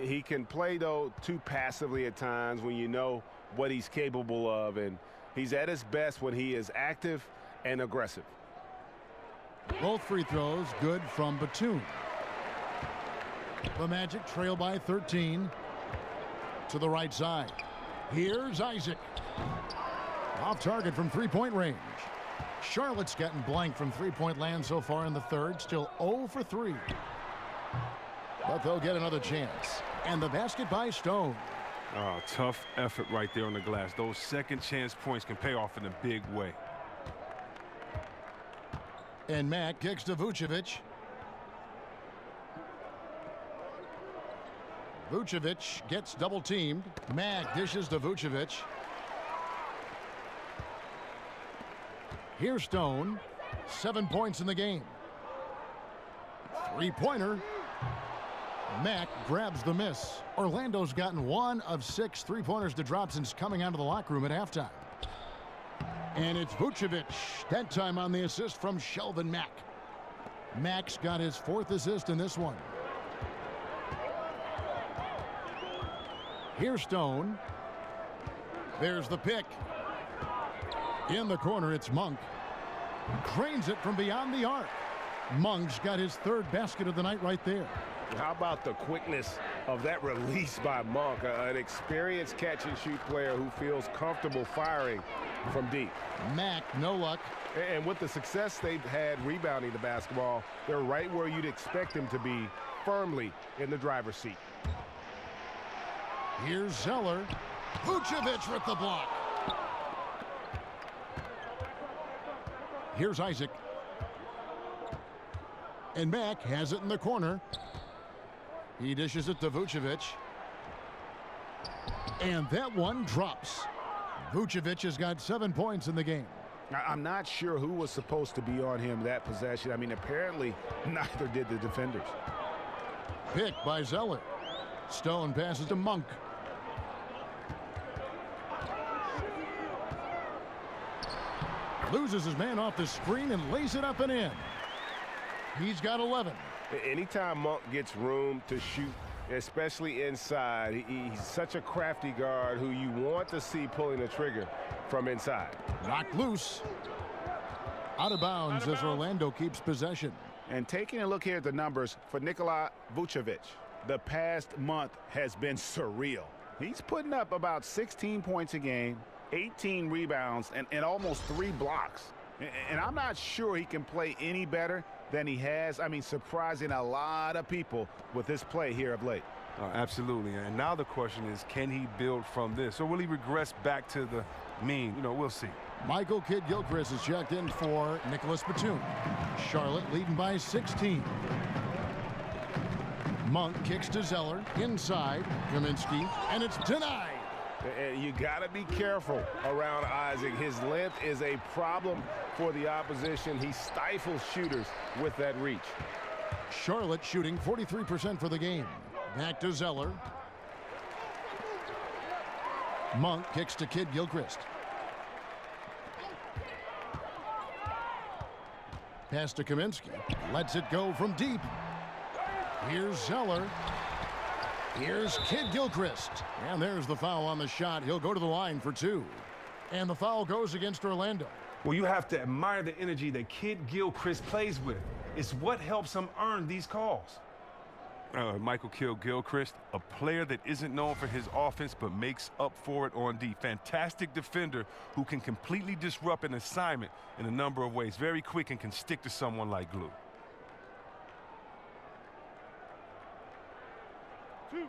He can play, though, too passively at times when you know what he's capable of, and he's at his best when he is active and aggressive. Both free throws good from Batum. The Magic trail by 13. To the right side. Here's Isaac. Off target from three-point range. Charlotte's gotten blank from three-point land so far in the third. Still 0 for 3. But they'll get another chance. And the basket by Stone. Oh, tough effort right there on the glass. Those second chance points can pay off in a big way. And Mack kicks to Vucevic. Vucevic gets double teamed. Mack dishes to Vucevic. Here's Stone. 7 points in the game. Three-pointer. Mack grabs the miss. Orlando's gotten 1 of 6 three-pointers to drop since coming out of the locker room at halftime. And it's Vucevic. That time on the assist from Shelvin Mack. Mack's got his 4th assist in this one. Here's Stone. There's the pick. In the corner, it's Monk. Drains it from beyond the arc. Monk's got his 3rd basket of the night right there. How about the quickness of that release by Monk, an experienced catch-and-shoot player who feels comfortable firing from deep. Mack, no luck. And with the success they've had rebounding the basketball, they're right where you'd expect them to be, firmly in the driver's seat. Here's Zeller. Vucevic with the block. Here's Isaac. And Mack has it in the corner. He dishes it to Vucevic. And that one drops. Vucevic has got 7 points in the game. I'm not sure who was supposed to be on him that possession. I mean, apparently neither did the defenders. Picked by Zeller. Stone passes to Monk. Loses his man off the screen and lays it up and in. He's got 11. Anytime Monk gets room to shoot, especially inside, he's such a crafty guard who you want to see pulling the trigger from inside. Knocked loose. Out of bounds as Orlando keeps possession. And taking a look here at the numbers for Nikola Vucevic, the past month has been surreal. He's putting up about 16 points a game, 18 rebounds, and almost 3 blocks. And I'm not sure he can play any better than he has. I mean, surprising a lot of people with this play here of late. Absolutely. And now the question is, can he build from this? Or will he regress back to the mean? You know, we'll see. Michael Kidd-Gilchrist is checked in for Nicholas Batum. Charlotte leading by 16. Monk kicks to Zeller. Inside, Kaminsky, and it's denied. You got to be careful around Isaac. His length is a problem for the opposition. He stifles shooters with that reach. Charlotte shooting 43% for the game. Back to Zeller. Monk kicks to Kidd-Gilchrist. Pass to Kaminsky. Lets it go from deep. Here's Zeller. Here's Kidd-Gilchrist. And there's the foul on the shot. He'll go to the line for 2. And the foul goes against Orlando. Well, you have to admire the energy that Kidd-Gilchrist plays with. It's what helps him earn these calls. Michael Kidd-Gilchrist, a player that isn't known for his offense but makes up for it on D. Fantastic defender who can completely disrupt an assignment in a number of ways. Very quick and can stick to someone like glue. 2-2.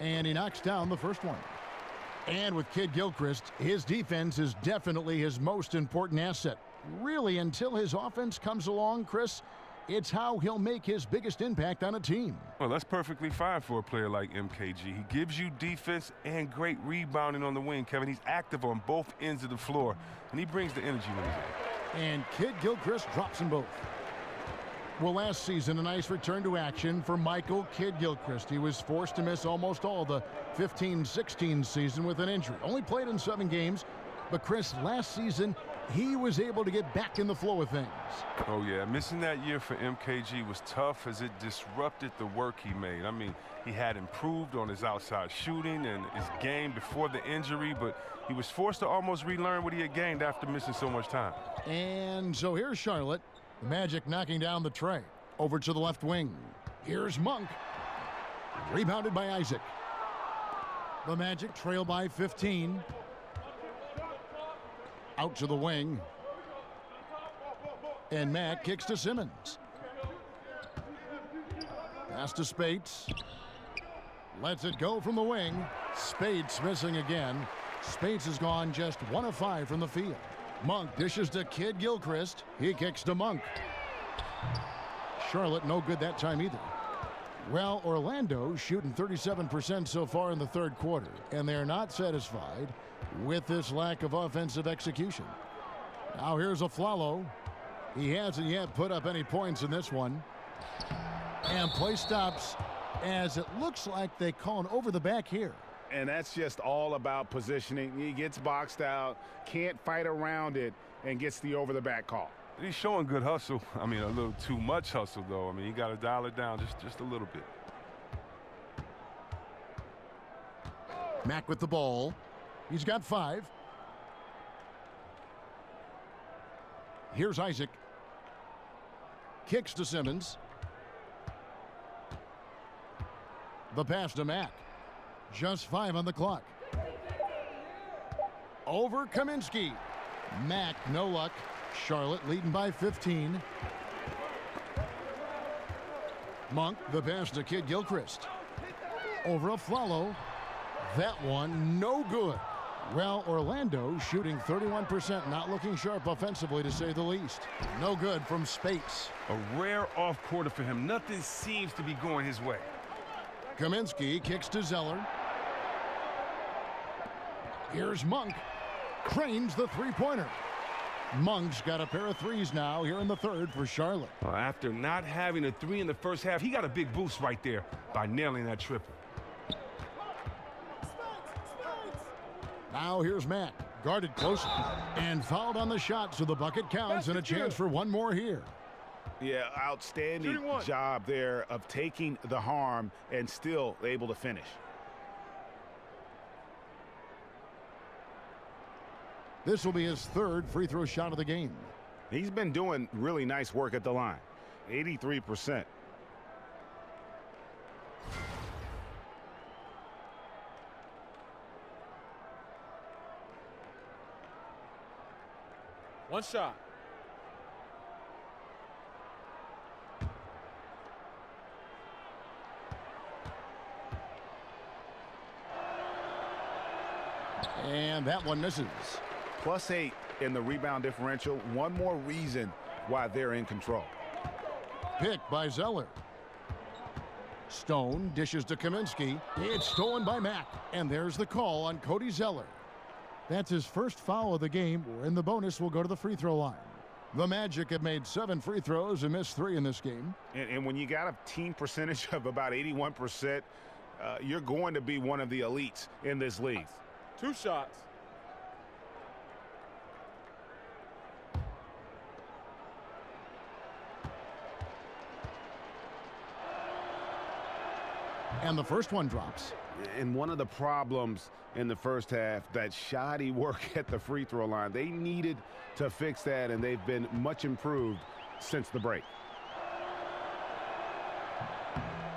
And he knocks down the first one. And with Kidd-Gilchrist, his defense is definitely his most important asset. Really, until his offense comes along, Chris, it's how he'll make his biggest impact on a team. Well, that's perfectly fine for a player like MKG. He gives you defense and great rebounding on the wing, Kevin. He's active on both ends of the floor, and he brings the energy when he's in. And Kidd-Gilchrist drops them both. Well, last season, a nice return to action for Michael Kidd-Gilchrist. He was forced to miss almost all the 15-16 season with an injury. Only played in 7 games, but Chris, last season, he was able to get back in the flow of things. Oh, yeah. Missing that year for MKG was tough as it disrupted the work he made. I mean, he had improved on his outside shooting and his game before the injury, but he was forced to almost relearn what he had gained after missing so much time. And so here's Charlotte. The Magic knocking down the tray. Over to the left wing. Here's Monk. Rebounded by Isaac. The Magic trail by 15. Out to the wing. And Matt kicks to Simmons. Pass to Spates. Lets it go from the wing. Spates missing again. Spates has gone just 1 of 5 from the field. Monk dishes to Kidd-Gilchrist. He kicks to Monk. Charlotte no good that time either. Well, Orlando shooting 37% so far in the third quarter, and they're not satisfied with this lack of offensive execution. Now here's Aflalo. He hasn't yet put up any points in this one. And play stops as it looks like they call an over the back here. And that's just all about positioning. He gets boxed out, can't fight around it, and gets the over-the-back call. He's showing good hustle. I mean, a little too much hustle, though. I mean, you got to dial it down just a little bit. Mack with the ball. He's got 5. Here's Isaac. Kicks to Simmons. The pass to Mack. Just 5 on the clock. Over Kaminsky. Mack, no luck. Charlotte leading by 15. Monk, the pass to Kidd-Gilchrist. Over Aflalo. That one, no good. Well, Orlando shooting 31%, not looking sharp offensively, to say the least. No good from Spates. A rare off quarter for him. Nothing seems to be going his way. Kaminsky kicks to Zeller. Here's Monk. Cranes the three-pointer. Monk's got a pair of threes now here in the third for Charlotte. After not having a 3 in the first half, he got a big boost right there by nailing that triple. Now here's Matt. Guarded close and fouled on the shot, so the bucket counts and a chance for one more here. Yeah, outstanding job there of taking the harm and still able to finish. This will be his 3rd free throw shot of the game. He's been doing really nice work at the line. 83%. One shot. And that one misses. +8 in the rebound differential. One more reason why they're in control. Picked by Zeller. Stone dishes to Kaminsky. It's stolen by Mack. And there's the call on Cody Zeller. That's his first foul of the game, and the bonus will go to the free throw line. The Magic have made 7 free throws and missed 3 in this game. And when you got a team percentage of about 81%, you're going to be one of the elites in this league. 2 shots. And the first one drops. And one of the problems in the first half, that shoddy work at the free throw line. They needed to fix that, and they've been much improved since the break.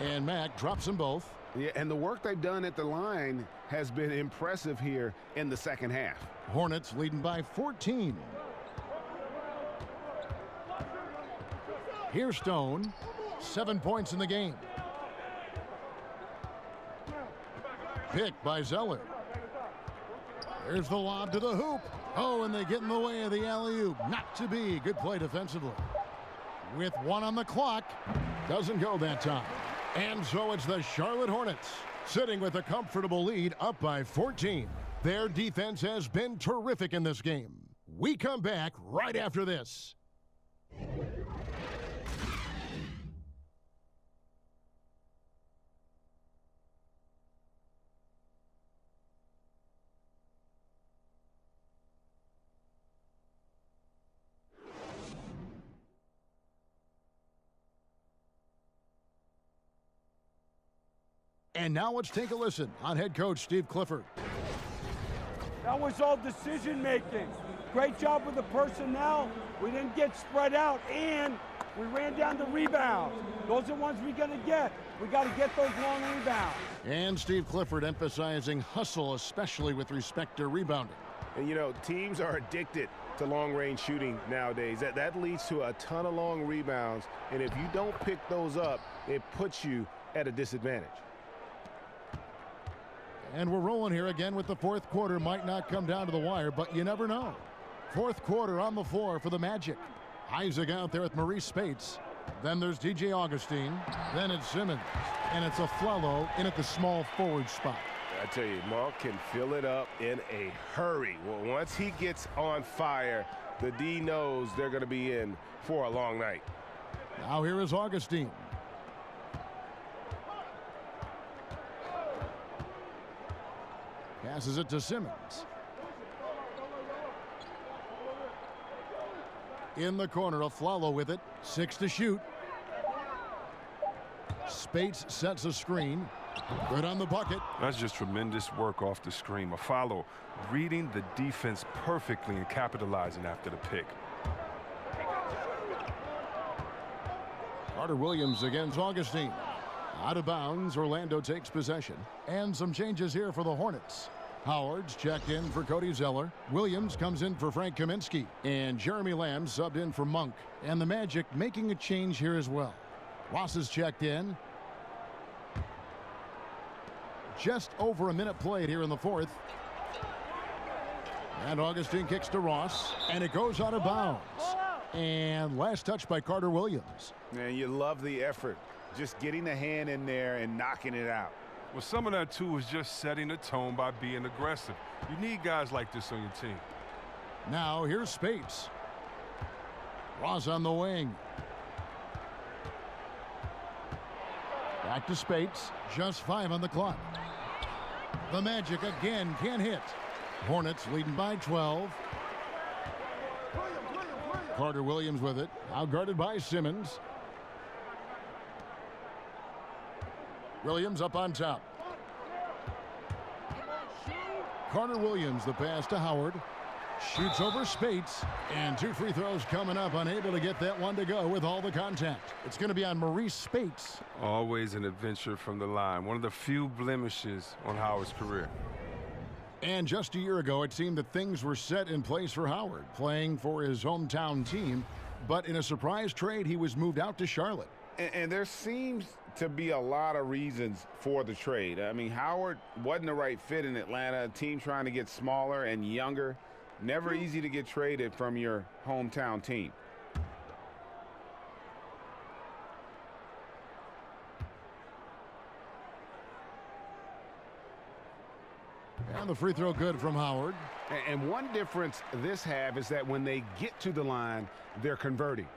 And Mack drops them both. Yeah, and the work they've done at the line has been impressive here in the second half. Hornets leading by 14. Here's Stone. 7 points in the game. Picked by Zeller. There's the lob to the hoop. Oh, and they get in the way of the alley-oop. Not to be. Good play defensively. With 1 on the clock. Doesn't go that time. And so it's the Charlotte Hornets sitting with a comfortable lead, up by 14. Their defense has been terrific in this game. We come back right after this. And now let's take a listen on head coach Steve Clifford. That was all decision making. Great job with the personnel. We didn't get spread out, and we ran down the rebounds. Those are the ones we're going to get. We got to get those long rebounds. And Steve Clifford emphasizing hustle, especially with respect to rebounding. And, you know, teams are addicted to long-range shooting nowadays. That leads to a ton of long rebounds, and if you don't pick those up, it puts you at a disadvantage. And we're rolling here again with the fourth quarter. Might not come down to the wire, but you never know. Fourth quarter on the floor for the Magic. Isaac out there with Maurice Spates. Then there's DJ Augustine. Then it's Simmons. And it's a Flello in at the small forward spot. I tell you, Monk can fill it up in a hurry. Well, once he gets on fire, the D knows they're going to be in for a long night. Now here is Augustine. Passes it to Simmons. In the corner, Aflalo with it. 6 to shoot. Spates sets a screen. Good on the bucket. That's just tremendous work off the screen. Aflalo reading the defense perfectly and capitalizing after the pick. Carter Williams against Augustine. Out of bounds, Orlando takes possession. And some changes here for the Hornets. Howard's checked in for Cody Zeller. Williams comes in for Frank Kaminsky. And Jeremy Lamb subbed in for Monk. And the Magic making a change here as well. Ross is checked in. Just over a minute played here in the fourth. And Augustine kicks to Ross. And it goes out of bounds. And last touch by Carter Williams. Man, you love the effort. Just getting the hand in there and knocking it out. Well, some of that, too, is just setting the tone by being aggressive. You need guys like this on your team. Now, here's Spates. Ross on the wing. Back to Spates. Just 5 on the clock. The Magic again can't hit. Hornets leading by 12. Carter Williams with it. Out guarded by Simmons. Williams up on top. Carter Williams, the pass to Howard. Shoots over Spates. And 2 free throws coming up. Unable to get that one to go with all the contact. It's going to be on Maurice Spates. Always an adventure from the line. One of the few blemishes on Howard's career. And just a year ago, it seemed that things were set in place for Howard, playing for his hometown team. But in a surprise trade, he was moved out to Charlotte. And there seems to be a lot of reasons for the trade. I mean, Howard wasn't the right fit in Atlanta. A team trying to get smaller and younger. Never easy to get traded from your hometown team. And the free throw good from Howard. And one difference this half is that when they get to the line, they're converting.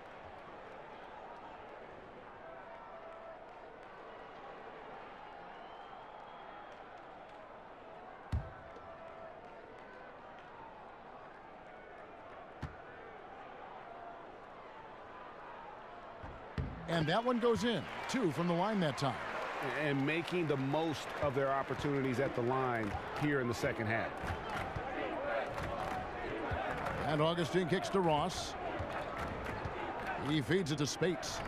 And that one goes in. 2 from the line that time. and making the most of their opportunities at the line here in the second half. And Augustine kicks to Ross. He feeds it to Spates.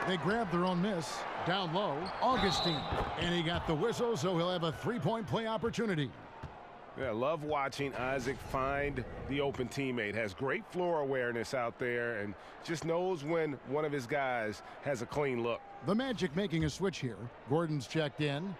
They grab their own miss. Down low, Augustine. And he got the whistle, so he'll have a three-point play opportunity. Yeah, love watching Isaac find the open teammate. Has great floor awareness out there and just knows when one of his guys has a clean look. The Magic making a switch here. Gordon's checked in.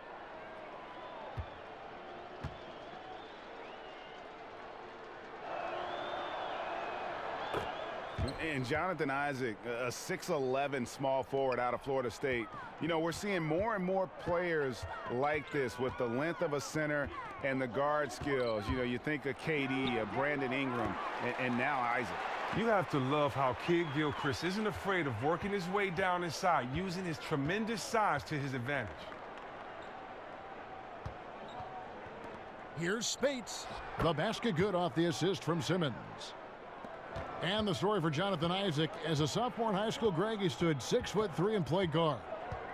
And Jonathan Isaac, a 6'11" small forward out of Florida State. You know, we're seeing more and more players like this with the length of a center and the guard skills. You know, you think of KD, of Brandon Ingram, and now Isaac. You have to love how Kid Gilchrist isn't afraid of working his way down inside, using his tremendous size to his advantage. Here's Spates. The basket good off the assist from Simmons. And the story for Jonathan Isaac. As a sophomore in high school, Greg, he stood 6'3" and played guard.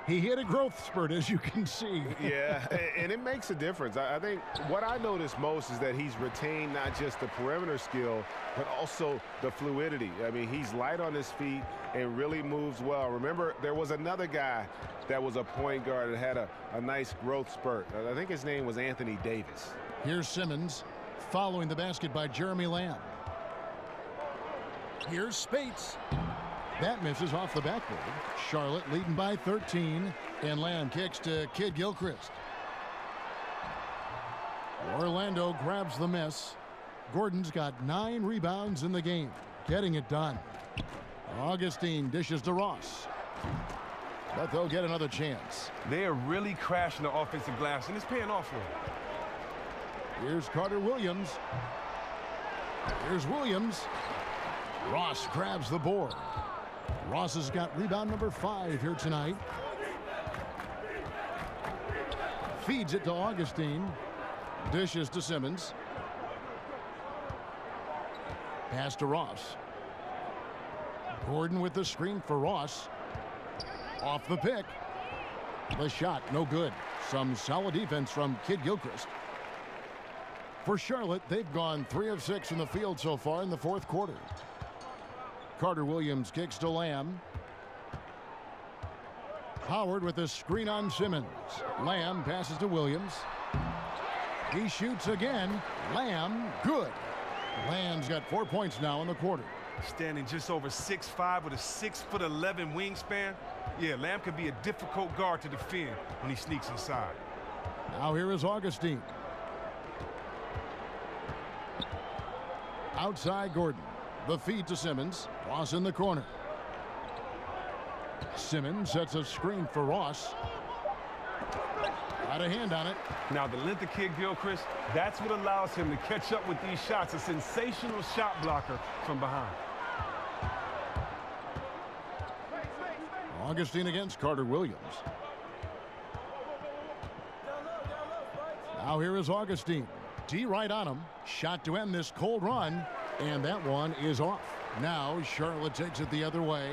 He hit a growth spurt, as you can see. Yeah, and it makes a difference. I think what I notice most is that he's retained not just the perimeter skill, but also the fluidity. I mean, he's light on his feet and really moves well. Remember, there was another guy that was a point guard that had a nice growth spurt. I think his name was Anthony Davis. Here's Simmons, following the basket by Jeremy Lamb. Here's Spates. That misses off the backboard. Charlotte leading by 13. And Lamb kicks to Kid Gilchrist. Orlando grabs the miss. Gordon's got 9 rebounds in the game. Getting it done. Augustine dishes to Ross. But they'll get another chance. They are really crashing the offensive glass, and it's paying off for them. Here's Carter Williams. Here's Williams. Ross grabs the board. Ross has got rebound number 5 here tonight. Feeds it to Augustine. Dishes to Simmons. Pass to Ross. Gordon with the screen for Ross. Off the pick. The shot, no good. Some solid defense from Kid Gilchrist. For Charlotte, they've gone 3 of 6 from the field so far in the fourth quarter. Carter Williams kicks to Lamb. Howard with a screen on Simmons. Lamb passes to Williams. He shoots again. Lamb, good. Lamb's got 4 points now in the quarter. Standing just over 6'5" with a 6'11" wingspan. Yeah, Lamb could be a difficult guard to defend when he sneaks inside. Now here is Augustine. Outside Gordon. The feed to Simmons. Ross in the corner. Simmons sets a screen for Ross. Got a hand on it. Now the length of Kid Gilchrist, that's what allows him to catch up with these shots. A sensational shot blocker from behind. Augustine against Carter Williams. Now here is Augustine. D right on him. Shot to end this cold run. And that one is off. Now Charlotte takes it the other way.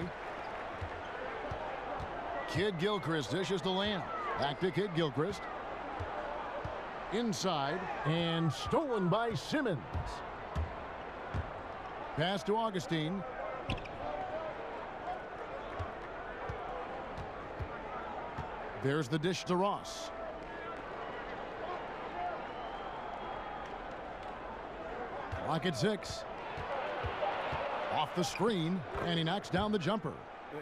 Kid Gilchrist dishes to Lamb. Back to Kid Gilchrist. Inside and stolen by Simmons. Pass to Augustine. There's the dish to Ross. Clock at 6. Off the screen, and he knocks down the jumper.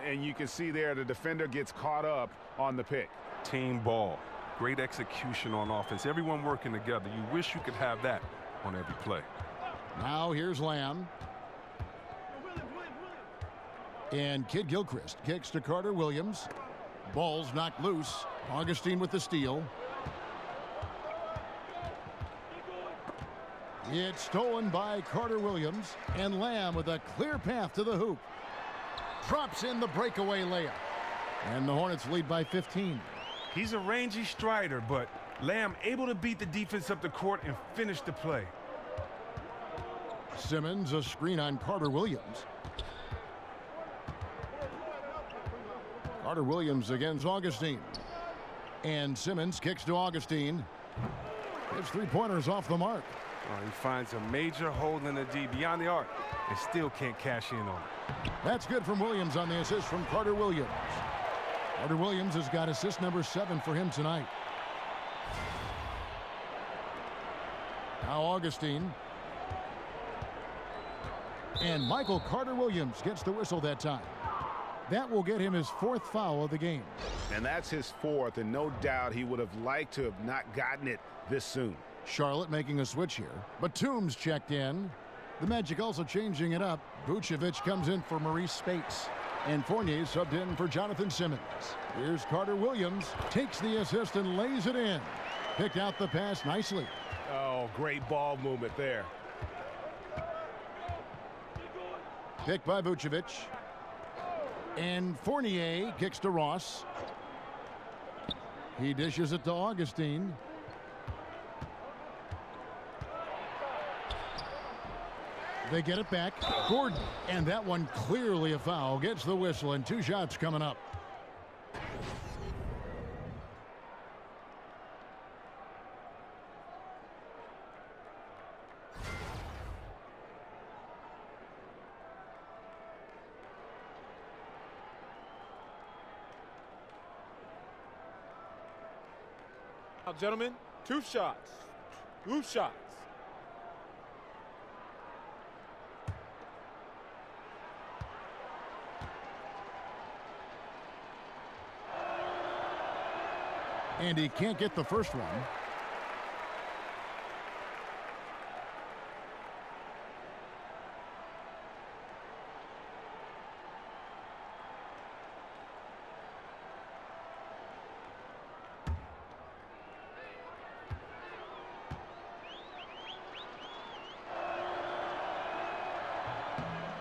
And you can see there the defender gets caught up on the pick. Team ball. Great execution on offense. Everyone working together. You wish you could have that on every play. Now here's Lamb. And Kid Gilchrist kicks to Carter Williams. Ball's knocked loose. Augustine with the steal. It's stolen by Carter Williams, and Lamb with a clear path to the hoop. Drops in the breakaway layup. And the Hornets lead by 15. He's a rangy strider, but Lamb able to beat the defense up the court and finish the play. Simmons, a screen on Carter Williams. Carter Williams against Augustine. And Simmons kicks to Augustine. Hits three-pointers off the mark. He finds a major hole in the D beyond the arc and still can't cash in on it. That's good from Williams on the assist from Carter Williams. Carter Williams has got assist number 7 for him tonight. Now Augustine. And Michael Carter Williams gets the whistle that time. That will get him his 4th foul of the game. And that's his 4th, and no doubt he would have liked to have not gotten it this soon. Charlotte making a switch here. Batum's checked in. The Magic also changing it up. Vucevic comes in for Maurice Spates. And Fournier subbed in for Jonathan Simmons. Here's Carter Williams. Takes the assist and lays it in. Picked out the pass nicely. Oh, great ball movement there. Picked by Vucevic. And Fournier kicks to Ross. He dishes it to Augustine. They get it back. Gordon. And that one clearly a foul. Gets the whistle and 2 shots coming up. Now, gentlemen, 2 shots. 2 shots. And he can't get the first one.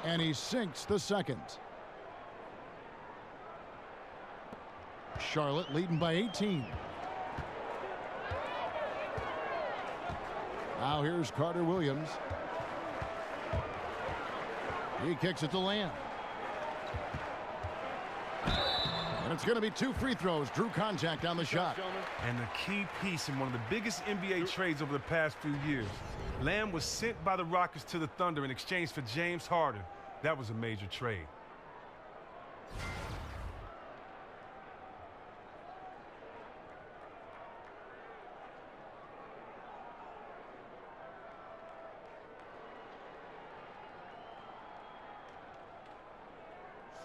And he sinks the second. Charlotte leading by 18. Now here's Carter Williams. He kicks it to Lamb. And it's going to be 2 free throws. Drew contact on the shot. And the key piece in one of the biggest NBA trades over the past few years. Lamb was sent by the Rockets to the Thunder in exchange for James Harden. That was a major trade.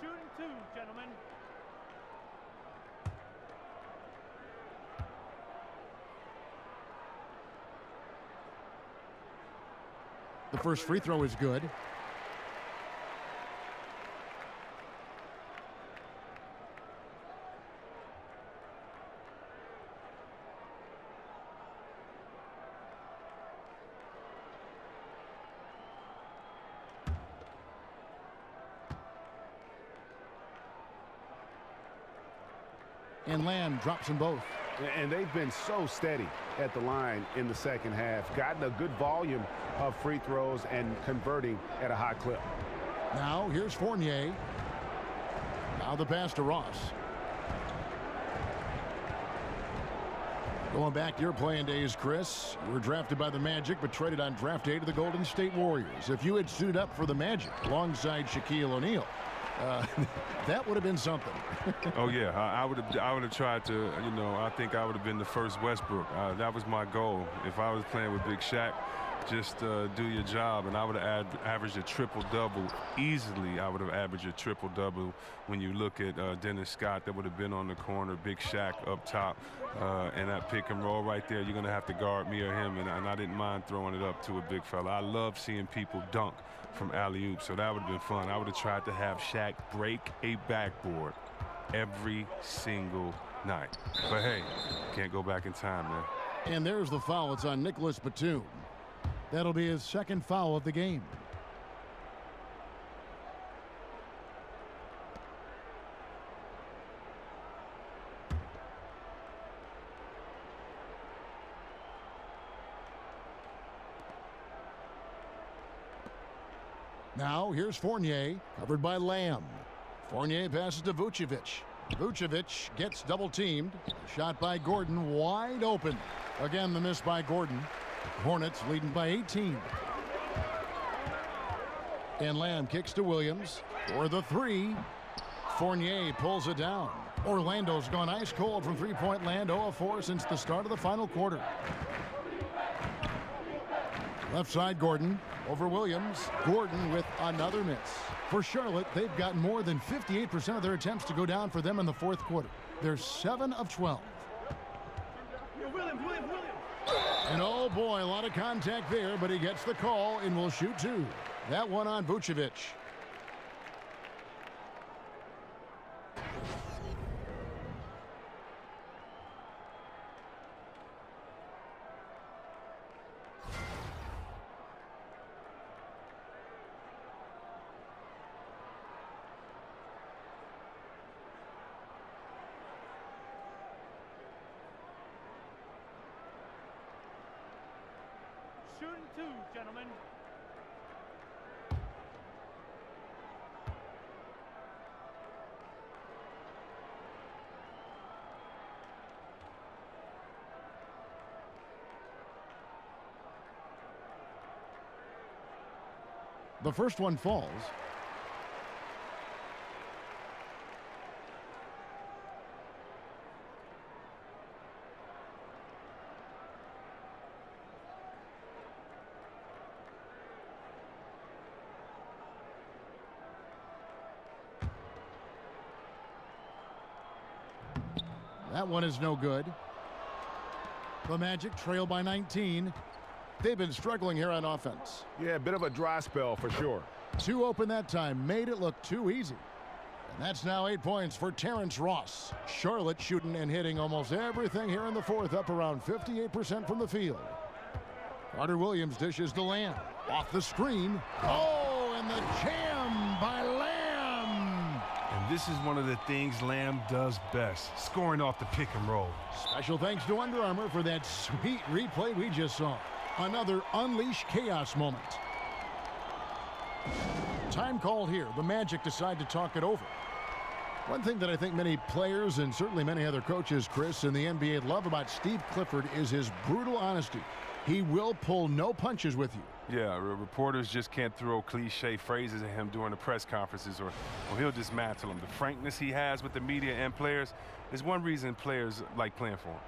Shooting 2, gentlemen. The first free throw is good. And Lamb drops them both. And they've been so steady at the line in the second half. Gotten a good volume of free throws and converting at a high clip. Now here's Fournier. Now the pass to Ross. Going back to your playing days, Chris. You were drafted by the Magic, but traded on draft day to the Golden State Warriors. If you had suited up for the Magic alongside Shaquille O'Neal, that would have been something. Oh yeah, I would have tried to. You know, I think I would have been the first Westbrook. That was my goal. If I was playing with Big Shaq, just do your job, and I would have averaged a triple-double easily. I would have averaged a triple-double. When you look at Dennis Scott, that would have been on the corner, Big Shaq up top, and that pick and roll right there. You're gonna have to guard me or him, and I didn't mind throwing it up to a big fella. I love seeing people dunk from alley-oop, so that would have been fun. I would have tried to have Shaq break a backboard every single night. But hey, can't go back in time, man. And there's the foul. It's on Nicholas Batum. That'll be his second foul of the game. Now here's Fournier, covered by Lamb. Fournier passes to Vucevic. Vucevic gets double teamed. Shot by Gordon, wide open. Again, the miss by Gordon. Hornets leading by 18. And Lamb kicks to Williams for the three. Fournier pulls it down. Orlando's gone ice cold from three-point land, 0 of 4 since the start of the final quarter. Left side, Gordon over Williams. Gordon with another miss. For Charlotte, they've got more than 58% of their attempts to go down for them in the fourth quarter. They're 7 of 12. And oh boy, a lot of contact there, but he gets the call and will shoot two. That one on Vucevic. Shooting two, gentlemen. The first one falls. That one is no good. The Magic trail by 19. They've been struggling here on offense. Yeah, a bit of a dry spell for sure. Two open that time, made it look too easy. And that's now 8 points for Terrence Ross. Charlotte shooting and hitting almost everything here in the fourth, up around 58% from the field. Carter Williams dishes to Lamb. Off the screen. Oh, and the jam by Lamb. And this is one of the things Lamb does best, scoring off the pick and roll. Special thanks to Under Armour for that sweet replay we just saw. Another unleash chaos moment. Time called here. The Magic decide to talk it over. One thing that I think many players and certainly many other coaches, Chris, in the NBA love about Steve Clifford is his brutal honesty. He will pull no punches with you. Yeah, reporters just can't throw cliche phrases at him during the press conferences or he'll dismantle them. The frankness he has with the media and players is one reason players like playing for him.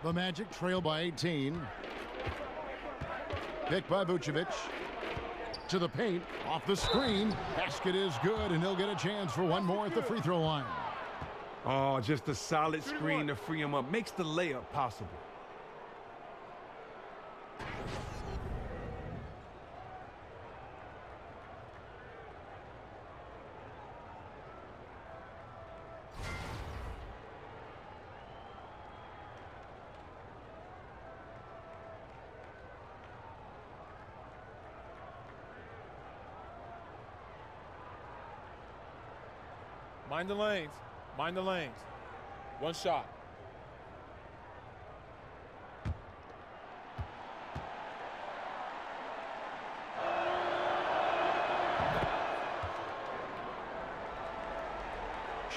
The Magic trail by 18. Picked by Vucevic. To the paint. Off the screen. Basket is good, and he'll get a chance for one more at the free throw line. Oh, just a solid screen to free him up. Makes the layup possible. Mind the lanes. Mind the lanes. One shot.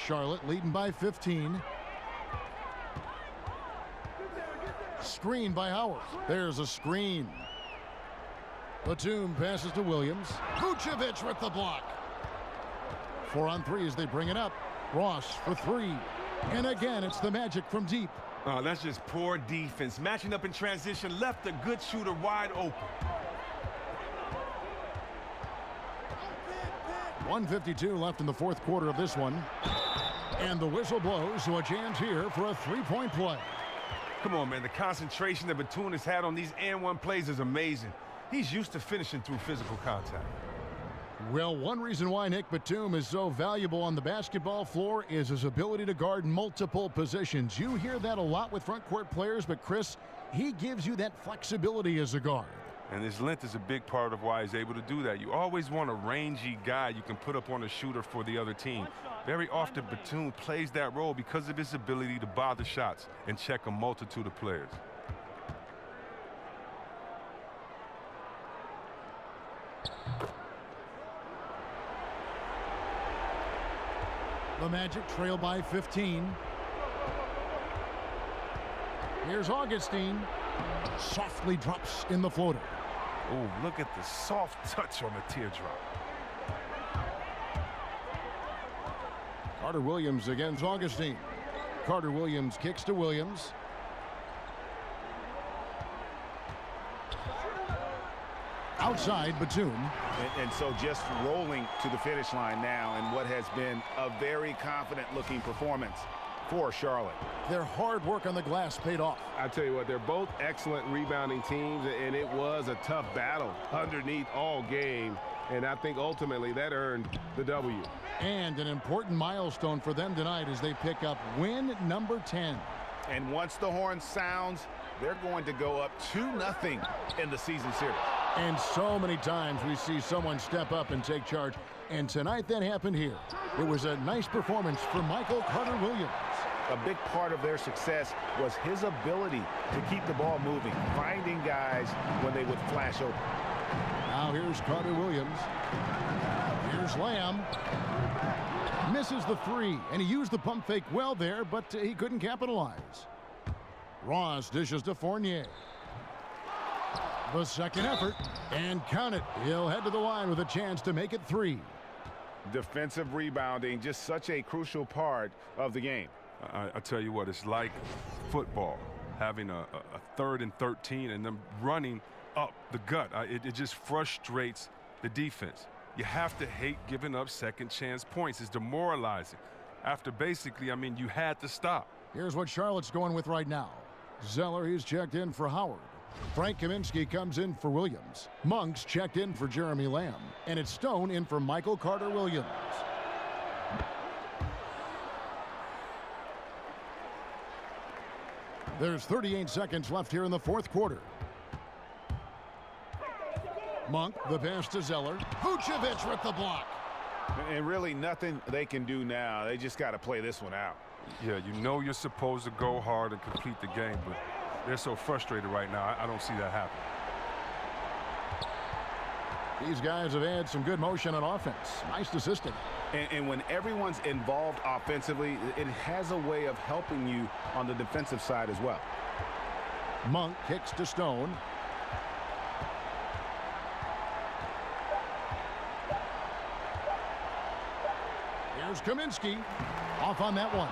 Charlotte leading by 15. Screen by Howard. There's a screen. Batum passes to Williams. Vucevic with the block. 4 on 3 as they bring it up. Ross for 3. And again, it's the Magic from deep. Oh, that's just poor defense. Matching up in transition, left a good shooter wide open. 1:52 left in the fourth quarter of this one. And the whistle blows, so a chance here for a three-point play. Come on, man. The concentration that Batum has had on these and-one plays is amazing. He's used to finishing through physical contact. Well, one reason why Nick Batum is so valuable on the basketball floor is his ability to guard multiple positions. You hear that a lot with front court players, but Chris, he gives you that flexibility as a guard. And his length is a big part of why he's able to do that. You always want a rangy guy you can put up on a shooter for the other team. Very often, Batum plays that role because of his ability to bother shots and check a multitude of players. The Magic trail by 15. Here's Augustine. Softly drops in the floater. Oh, look at the soft touch on the teardrop. Carter Williams against Augustine. Carter Williams kicks to Williams. Outside Batum. And so just rolling to the finish line now in what has been a very confident-looking performance for Charlotte. Their hard work on the glass paid off. I tell you what, they're both excellent rebounding teams, and it was a tough battle underneath all game. And I think ultimately that earned the W. And an important milestone for them tonight as they pick up win number 10. And once the horn sounds, they're going to go up 2-0 in the season series. And so many times we see someone step up and take charge. And tonight that happened here. It was a nice performance for Michael Carter Williams. A big part of their success was his ability to keep the ball moving, finding guys when they would flash open. Now here's Carter Williams. Here's Lamb. Misses the three, and he used the pump fake well there, but he couldn't capitalize. Ross dishes to Fournier. The second effort, and count it. He'll head to the line with a chance to make it 3. Defensive rebounding, just such a crucial part of the game. I tell you what, it's like football, having a 3rd and 13 and them running up the gut. It just frustrates the defense. You have to hate giving up second chance points. It's demoralizing. After basically, I mean, you had to stop. Here's what Charlotte's going with right now. Zeller, he's checked in for Howard. Frank Kaminsky comes in for Williams. Monk's checked in for Jeremy Lamb. And it's Stone in for Michael Carter Williams. There's 38 seconds left here in the fourth quarter. Monk, the pass to Zeller. Vucevic with the block. And really nothing they can do now. They just got to play this one out. Yeah, you know you're supposed to go hard and complete the game, but they're so frustrated right now. I don't see that happen. These guys have had some good motion on offense. Nice assisting. And when everyone's involved offensively, it has a way of helping you on the defensive side as well. Monk kicks to Stone. Here's Kaminsky. Off on that one.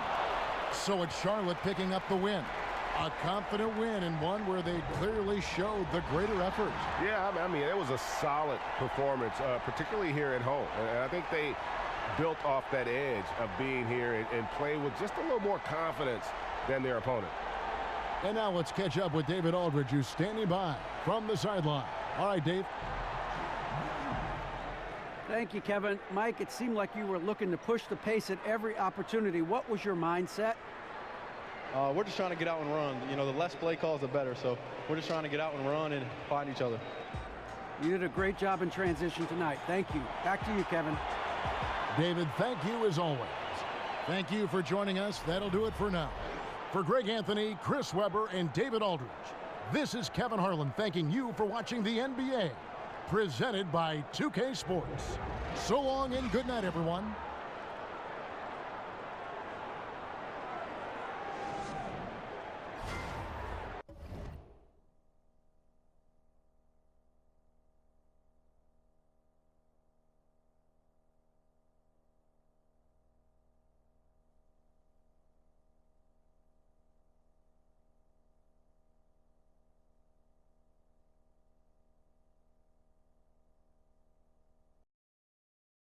So it's Charlotte picking up the win. A confident win, and one where they clearly showed the greater effort. Yeah, I mean, it was a solid performance, particularly here at home. And I think they built off that edge of being here and play with just a little more confidence than their opponent. And now let's catch up with David Aldridge, who's standing by from the sideline. All right, Dave. Thank you, Kevin. Mike, it seemed like you were looking to push the pace at every opportunity. What was your mindset? We're just trying to get out and run. You know, the less play calls, the better. So we're just trying to get out and run and find each other. You did a great job in transition tonight. Thank you. Back to you, Kevin. David, thank you as always. Thank you for joining us. That'll do it for now. For Greg Anthony, Chris Webber, and David Aldridge, this is Kevin Harlan thanking you for watching the NBA, presented by 2K Sports. So long and good night, everyone.